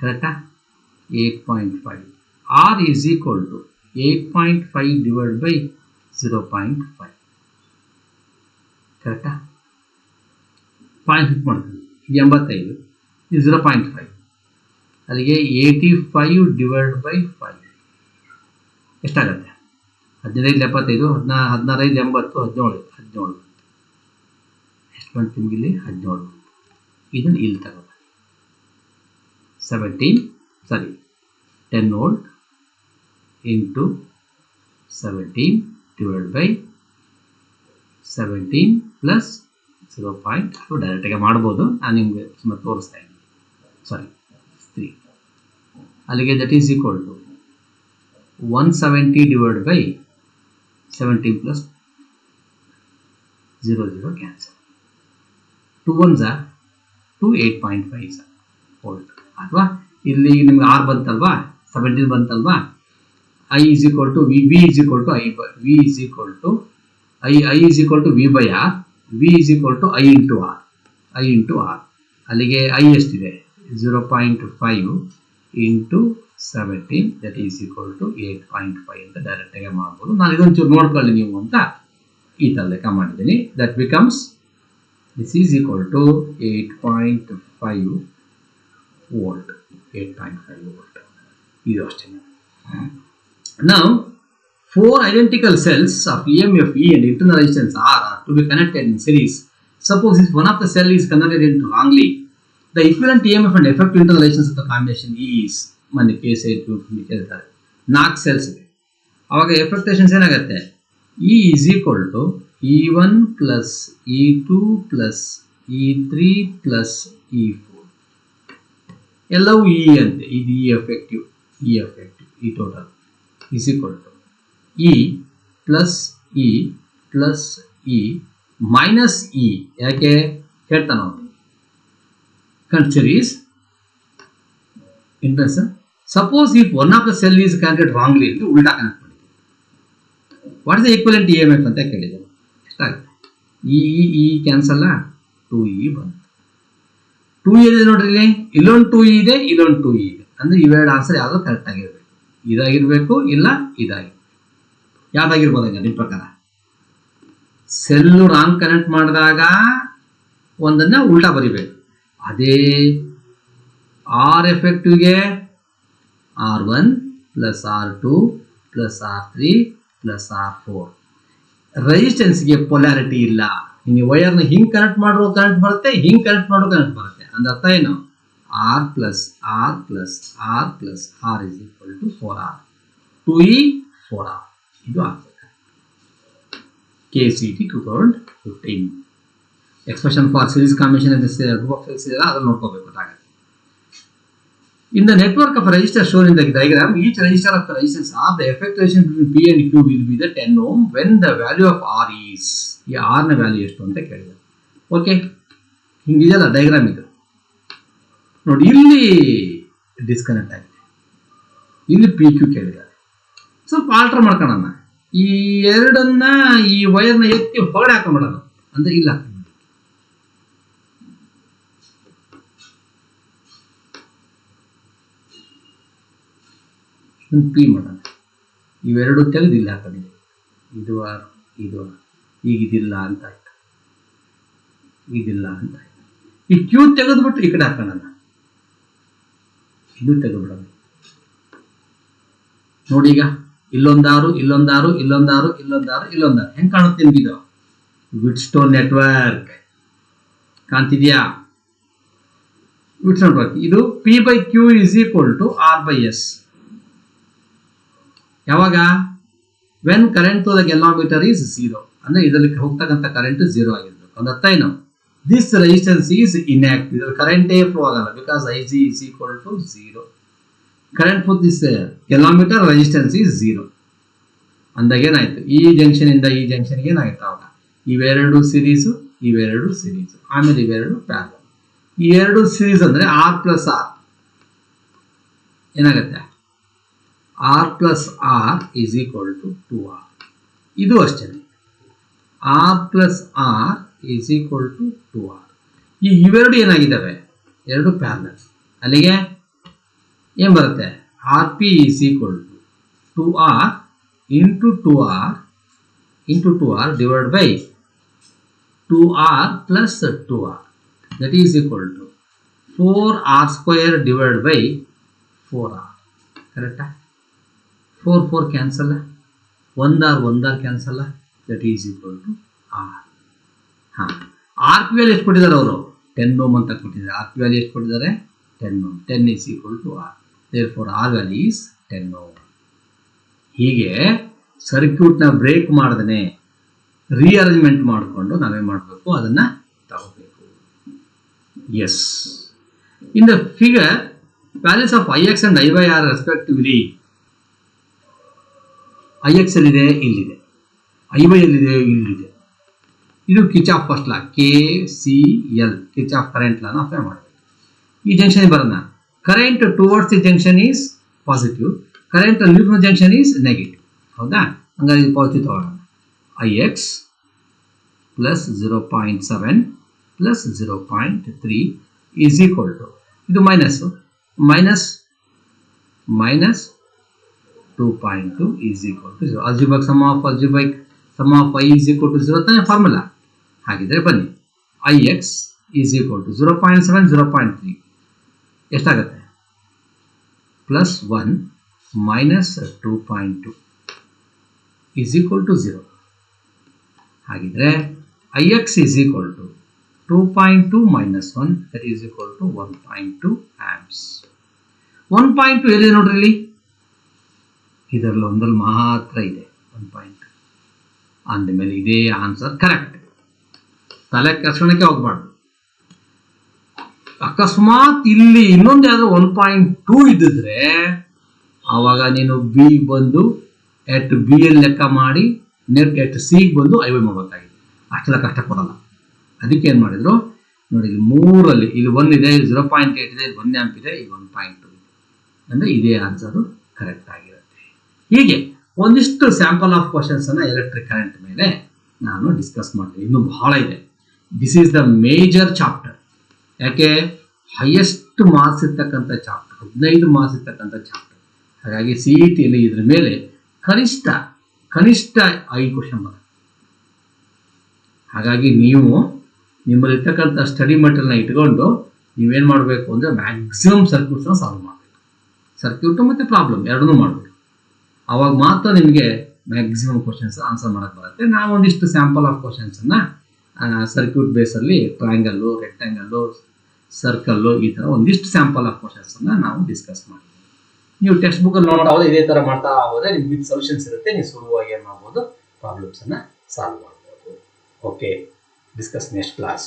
ಕರೆಕ್ಟಾ? 8.5. R is equal to 8.5 divided by 0.5, ಕರೆಕ್ಟಾ? ಪಾಯಿಂಟ್ ಫಿಟ್ ಮಾಡ್ತೀವಿ. 85 ಇದು 0.5, ಅಲ್ಲಿಗೆ 85 divided by 5 ಎಷ್ಟಾಗತ್ತೆ? 15 75, 16 80, 17 ಎಷ್ಟು ಬಂತು ನಿಮಗಿಲ್ಲಿ? 17. ಇದನ್ನು ಇಲ್ಲಿ ತಗೋಬೇಕು. 10 volt into 17 divided by 17 plus 0.2 ಡೈರೆಕ್ಟಾಗಿ ಮಾಡ್ಬೋದು, ನಾನು ನಿಮಗೆ ಸುಮ್ಮನೆ ತೋರಿಸ್ತಾ ಇದ್ದೀನಿ. ಸಾರಿ 3 ಅಲ್ಲಿಗೆ that is equal to 170 divided by 17 plus 0 cancel. 2 1s 2 8.5 volt. ಅಥವಾ ಇಲ್ಲಿ ನಿಮ್ಗೆ R ಬಂತಲ್ವಾ, 17 ಬಂತಲ್ವಾ, I is equal to V is equal to I is equal to I is equal to V by R, V is equal to I into R. ಅಲ್ಲಿಗೆ I ಎಷ್ಟಿದೆ 0.5 into 17 that is equal to 8.5 ಅಂತ ಡೈರೆಕ್ಟಾಗಿ ಮಾಡ್ಬೋದು. ನಾನು ಇದೊಂಚೂರು ನೋಡ್ಕೊಳ್ಳಿ ನೀವು ಅಂತ ಈ ಥರ ಲೆಕ್ಕ ಮಾಡಿದ್ದೀನಿ. That becomes this is equal to 8.5 volt. 8.5 volt ಇದು ಅಷ್ಟೇ. Now 4 identical cells of EMF E and internal resistance R are to be connected in series. Suppose if one of the cell is converted into wrongly, the equivalent EMF and effective internal resistance of the combination is ಮನೆ case ಕೇಳ್ತಾರೆ 4 cells ಇದೆ. ಅವಾಗ ಎಫೆಕ್ಟೇಷನ್ಸ್ ಏನಾಗುತ್ತೆ, E is equal to E1 plus E2 plus E3 plus E4 ಎಲ್ಲವೂ E ಅಂತೆ. ಇದು E effective ಈ total is equal to E plus E plus E minus E. ಯಾಕೆ ಹೇಳ್ತಾನೆ ಅವನು series interest. Suppose if one of the cell is connected wrongly ಅಂತ ಉಲ್ಟಾ connect ಮಾಡಿದ್ದೀವಿ. What is the equivalent EMF ಅಂತ ಕೇಳಿದ್ರು. ಎಷ್ಟಾಗುತ್ತೆ, E ಕ್ಯಾನ್ಸಲ್ 2E ಬಂತು. 2E ಇದೆ ನೋಡ್ರಿ, ಇಲ್ಲಿ ಇಲ್ಲೊಂದು 2E ಇದೆ, ಇಲ್ಲೊಂದು 2E ಇದೆ. ಅಂದ್ರೆ ಇವೆರಡು ಆನ್ಸರ್ ಯಾವುದು ಕರೆಕ್ಟ್ ಆಗಿರ್ಬೇಕು. ಇದಾಗಿರ್ಬೇಕು ಇಲ್ಲ ಇದಾಗಿರ್ಬೇಕು. ಯಾವ್ದಾಗಿರ್ಬೋದು ಹಂಗ ನಿಮ್ಮ ಪ್ರಕಾರ? ಸೆಲ್ಲು ರಾಂಗ್ ಕನೆಕ್ಟ್ ಮಾಡಿದಾಗ ಒಂದನ್ನ ಉಲ್ಟಾ ಬರಿಬೇಕು. ಅದೇ ಆರ್ ಎಫೆಕ್ಟಿವ್ಗೆ R1 plus R2 plus R3 plus R4. ರೆಸಿಸ್ಟೆನ್ಸ್ಗೆ ಪೊಲಾರಿಟಿ ಇಲ್ಲ. ನಿಮಗೆ ವೈರ್ನ ಹಿಂಗೆ ಕನೆಕ್ಟ್ ಮಾಡೋ ಕರೆಂಟ್ ಬರುತ್ತೆ, ಹಿಂಗೆ ಕನೆಕ್ಟ್ ಮಾಡೋ ಕರೆಂಟ್ ಬರುತ್ತೆ. ಅಂದ ಅರ್ಥ ಏನು, R plus R plus R plus R is equal to 4R. 2E 4R. ಇದು ಆಗ್ತದೆ. KCT 2015 expression for series combination group of cells ಇದೆಲ್ಲ ಅದನ್ನು ನೋಡ್ಕೋಬೇಕು. In the network of resistors shown in the diagram, each resistor of the resistance R, the effective resistance between P and Q will be the 10 ohm when the value of R is. ಈ R ನ value ಎಷ್ಟು ಅಂತ ಕೇಳಿದೆ. Okay, ಹಿಂಗಿದೆಯಲ್ಲ diagram ಇದು ನೋಡಿ. ಇಲ್ಲಿ disconnect ಆಗಿದೆ, ಇಲ್ಲಿ PQ ಕೇಳಿದ್ದಾರೆ. ಸ್ವಲ್ಪ ಆಲ್ಟರ್ ಮಾಡ್ಕೊಳ್ಳೋಣ. ಈ ಎರಡನ್ನ ಈ ವೈರ್ನ ಎತ್ತಿ ಹೊರಗಡೆ ಹಾಕೊಂಡ್ಬಿಡೋದು ಅಂದ್ರೆ ಇಲ್ಲ. P ಮಾಡೋಣ. ಇವೆರಡು ತೆಗೆದು ಇಲ್ಲಿ ಹಾಕೊಂಡಿದೆ. ಇದು ಆರ್, ಇದು ಆರ್. ಈಗ ಇದಿಲ್ಲ ಅಂತ ಆಯ್ತು, ಇದಿಲ್ಲ ಅಂತ ಆಯ್ತು. ಈ Q ತೆಗೆದ್ಬಿಟ್ಟು ಈ ಕಡೆ ಹಾಕೋಣ. ಇದು ತೆಗೆದ್ಬಿಡೋಣ ನೋಡಿ. ಈಗ ಇಲ್ಲೊಂದಾರು, ಇಲ್ಲೊಂದಾರು, ಇಲ್ಲೊಂದಾರು, ಇಲ್ಲೊಂದಾರು, ಇಲ್ಲೊಂದಾರು. ಹೆಂಗ್ ಕಾಣುತ್ತೆ ನಿಮಗಿದು? ವಿಟ್ಸ್ಟೋನ್ ನೆಟ್ವರ್ಕ್ ಕಾಣ್ತಿದ್ಯಾ? ವಿಟ್ಸ್ಟೋನ್ ನೆಟ್ವರ್ಕ್. ಇದು P/Q is equal to R/S. ಯಾವಾಗ? When current to the galvanometer is 0. ಅಂದ್ರೆ ಇದರಲ್ಲಿ ಹೋಗ್ತಕ್ಕಂಥ ಕರೆಂಟ್ 0 ಆಗಿರ್ಬೇಕು. ಒಂದು ಅರ್ಥ ಏನು? This resistance is inactive. ಇದರಲ್ಲಿ ಕರೆಂಟೇ ಫ್ಲೋ ಆಗಲ್ಲ. Because Ig is equal to 0. Current for this kilometre resistance is 0 ಅಂದಾಗ ಏನಾಯ್ತು? ಈ ಜಂಕ್ಷನ್ ಇಂದ ಈ ಜಂಕ್ಷನ್ಗೆ ಏನಾಯ್ತು? ಅವಾಗ ಇವೆರಡು ಸಿರೀಸು, ಇವೆರಡು ಸಿರೀಸು, ಆಮೇಲೆ ಇವೆರಡು ಪ್ಯಾರಲಲ್. ಈ ಎರಡು ಸಿರೀಸ್ ಅಂದ್ರೆ R ಪ್ಲಸ್ R ಏನಾಗುತ್ತೆ? R plus R is equal to 2R. ಇದು ಅಷ್ಟೇ. R plus R is equal to 2R. ಇವೆರಡು ಏನಾಗಿದ್ದಾವೆ? ಎರಡು ಪ್ಯಾರಲಲ್. ಅಲ್ಲಿಗೆ ಏನು ಬರುತ್ತೆ? RP is equal to 2R into 2R into 2R divided by 2R plus 2R. That is equal to 4R square divided by 4R. ಕರೆಕ್ಟಾ? 4 4 cancel, 1 R cancel. That is equal to R. ಆರ್ಕ್ value ಎಷ್ಟು ಕೊಟ್ಟಿದ್ದಾರೆ ಅವರು? 10 ohm ಅಂತ ಕೊಟ್ಟಿದ್ದಾರೆ. Arc value ಎಷ್ಟು ಕೊಟ್ಟಿದ್ದಾರೆ? 10 ohm. 10 is equal to R. Therefore R value is 10 ohm. ಹೀಗೆ ಸರ್ಕ್ಯೂಟ್ನ ಬ್ರೇಕ್ ಮಾಡ್ದೇ ರೀಅರೇಂಜ್ಮೆಂಟ್ ಮಾಡಿಕೊಂಡು ನಾವೇನು ಮಾಡಬೇಕು ಅದನ್ನು ತಗೋಬೇಕು. Yes, in the figure values of IX and IY are respectively. IX ಎಲ್ಲಿದೆ? ಇಲ್ಲಿದೆ. IY ಎಲ್ಲಿದೆ? ಇಲ್ಲಿದೆ. ಇದು Kirchhoff first law, KCL, Kirchhoff current ಲಾನ ಅಪ್ಲೈ ಮಾಡಬೇಕು. ಈ ಜಂಕ್ಷನ್ ಬರೋಣ. Current towards the junction is positive, current leave from junction is negative. ಹೌದಾ? ಹಂಗಾಗಿ ಪಾಸಿಟಿವ್ ತಗೊಳ್ಳೋಣ. IX plus 0.7 plus 0.3 is equal to, ಇದು minus 2.2 is equal to 0. Algebraic sum of I is equal to 0 ತಾನೇ formula. ಹಾಗಿದ್ರೆ ಬನ್ನಿ, IX is equal to 0.7 0.3 ಎಷ್ಟಾಗುತ್ತೆ? Plus 1 minus 2.2 is equal to 0. ಹಾಗಿದ್ರೆ IX is equal to 2.2 minus 1, that is equal to 1.2 amps. 1.2 ಎಲ್ಲಿದೆ ನೋಡ್ರಿ ಇಲ್ಲಿ? ಇದರಲ್ಲಿ ಒಂದಲ್ಲಿ ಮಾತ್ರ ಇದೆ 1.2. ಅಂದಮೇಲೆ ಇದೇ ಆನ್ಸರ್ ಕರೆಕ್ಟ್. ತಲೆ ಕೆಡ್ಸ್ಕೊಳಕ್ಕೆ ಹೋಗ್ಬಾರ್ದು. ಅಕಸ್ಮಾತ್ ಇಲ್ಲಿ ಇನ್ನೊಂದು ಯಾವ್ದು 1.2 ಇದ್ದಿದ್ರೆ ಆವಾಗ ನೀನು ಬಿ ಬಂದು ಎಟ್ ಬಿ ಎಲ್ ಲೆಕ್ಕ ಮಾಡಿ ನೆಟ್ ಎಟ್ ಸಿಗೆ ಬಂದು IY ಮಾಡಬೇಕಾಗಿದೆ. ಅಷ್ಟೆಲ್ಲ ಕಷ್ಟ ಕೊಡಲ್ಲ. ಅದಕ್ಕೆ ಏನು ಮಾಡಿದ್ರು ನೋಡಿ, ಇಲ್ಲಿ 3ರಲ್ಲಿ ಇಲ್ಲಿ 1 ಇದೆ, ಇಲ್ಲಿ 0.8 ಇದೆ, ಇಲ್ಲಿ 1 ಆಂಪ್ ಇದೆ, ಇಲ್ಲಿ 1.2 ಇದೆ. ಅಂದರೆ ಇದೇ ಆನ್ಸರು ಕರೆಕ್ಟ್ ಆಗಿರುತ್ತೆ. ಹೀಗೆ ಒಂದಿಷ್ಟು ಸ್ಯಾಂಪಲ್ ಆಫ್ ಕ್ವಶನ್ಸ್ ಅನ್ನ ಎಲೆಕ್ಟ್ರಿಕ್ ಕರೆಂಟ್ ಮೇಲೆ ನಾನು ಡಿಸ್ಕಸ್ ಮಾಡ್ತೀನಿ. ಇನ್ನೂ ಬಹಳ ಇದೆ. This is the major chapter. ಯಾಕೆ? ಹೈಯೆಸ್ಟ್ ಮಾರ್ಕ್ಸ್ ಇರ್ತಕ್ಕಂಥ ಚಾಪ್ಟರ್, 15 ಮಾರ್ಕ್ಸ್ ಇರ್ತಕ್ಕಂಥ ಚಾಪ್ಟರ್. ಹಾಗಾಗಿ CETಯಲ್ಲಿ ಇದ್ರ ಮೇಲೆ ಕನಿಷ್ಠ 5 ಕ್ವಶನ್ ಬರುತ್ತೆ. ಹಾಗಾಗಿ ನೀವು ನಿಮ್ಮಲ್ಲಿರ್ತಕ್ಕಂಥ ಸ್ಟಡಿ ಮೆಟೀರಿಯಲ್ನ ಇಟ್ಕೊಂಡು ನೀವೇನು ಮಾಡಬೇಕು ಅಂದರೆ ಮ್ಯಾಕ್ಸಿಮಮ್ ಸರ್ಕ್ಯೂಟ್ಸ್ನ ಸಾಲ್ವ್ ಮಾಡಬೇಕು. ಸರ್ಕ್ಯೂಟು ಮತ್ತು ಪ್ರಾಬ್ಲಮ್ ಎರಡನ್ನೂ ಮಾಡಬೇಕು. ಆವಾಗ ಮಾತ್ರ ನಿಮಗೆ ಮ್ಯಾಕ್ಸಿಮಮ್ ಕ್ವಶನ್ಸ್ ಆನ್ಸರ್ ಮಾಡೋಕ್ಕೆ ಬರುತ್ತೆ. ನಾವು ಒಂದಿಷ್ಟು ಸ್ಯಾಂಪಲ್ ಆಫ್ ಕ್ವಶನ್ಸನ್ನು ಸರ್ಕ್ಯೂಟ್ ಬೇಸಲ್ಲಿ ಟ್ರಯಾಂಗಲ್ಲು, ರೆಕ್ಟ್ಯಾಂಗಲ್ಲು, ಸರ್ಕಲ್ಲು, ಈ ಥರ ಒಂದಿಷ್ಟು ಸ್ಯಾಂಪಲ್ ಆಫ್ ಕ್ವಶನ್ಸನ್ನು ನಾವು ಡಿಸ್ಕಸ್ ಮಾಡಿದ್ದೀವಿ. ನೀವು ಟೆಕ್ಸ್ಟ್ ಬುಕ್ಕಲ್ಲಿ ನೋಡ್ತಾ ಹೋದ್ರೆ ಇದೇ ಥರ ಮಾಡ್ತಾ ಹೋದರೆ ನಿಮ್ಗೆ ವಿತ್ ಸೊಲ್ಯೂಷನ್ಸ್ ಇರುತ್ತೆ. ನೀವು ಸುಲಭವಾಗಿ ಏನು ಮಾಡ್ಬೋದು, ಪ್ರಾಬ್ಲಮ್ಸನ್ನು ಸಾಲ್ವ್ ಮಾಡ್ಬೋದು. Okay, discuss next class.